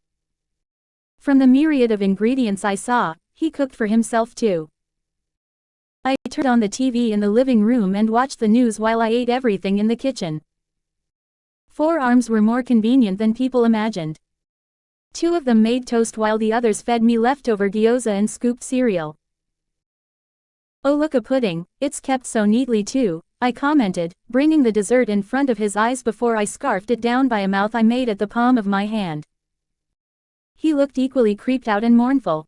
Speaker 1: From the myriad of ingredients I saw, he cooked for himself too. I turned on the TV in the living room and watched the news while I ate everything in the kitchen. 4 arms were more convenient than people imagined. 2 of them made toast while the others fed me leftover gyoza and scooped cereal. "Oh, look, a pudding, it's kept so neatly too," I commented, bringing the dessert in front of his eyes before I scarfed it down by a mouth I made at the palm of my hand. He looked equally creeped out and mournful.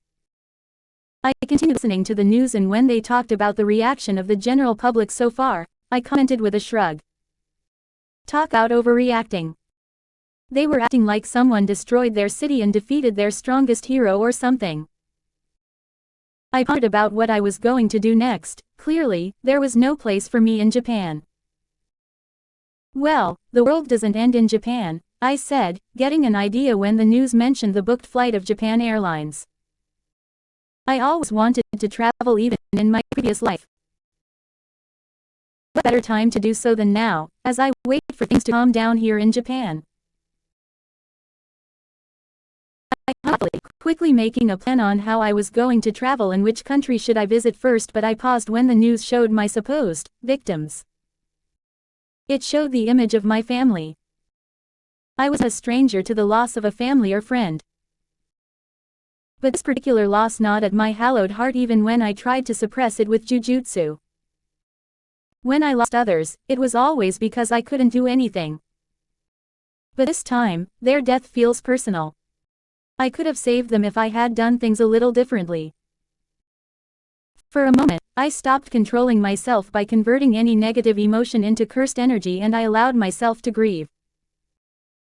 Speaker 1: I continued listening to the news, and when they talked about the reaction of the general public so far, I commented with a shrug. Talk about overreacting. They were acting like someone destroyed their city and defeated their strongest hero or something. I pondered about what I was going to do next. Clearly, there was no place for me in Japan. Well, the world doesn't end in Japan, I said, getting an idea when the news mentioned the booked flight of Japan Airlines. I always wanted to travel, even in my previous life. What better time to do so than now, as I wait for things to calm down here in Japan? Quickly making a plan on how I was going to travel and which country should I visit first, but I paused when the news showed my supposed victims. It showed the image of my family. I was a stranger to the loss of a family or friend. But this particular loss gnawed at my hallowed heart even when I tried to suppress it with jujutsu. When I lost others, it was always because I couldn't do anything. But this time, their death feels personal. I could have saved them if I had done things a little differently. For a moment, I stopped controlling myself by converting any negative emotion into cursed energy, and I allowed myself to grieve.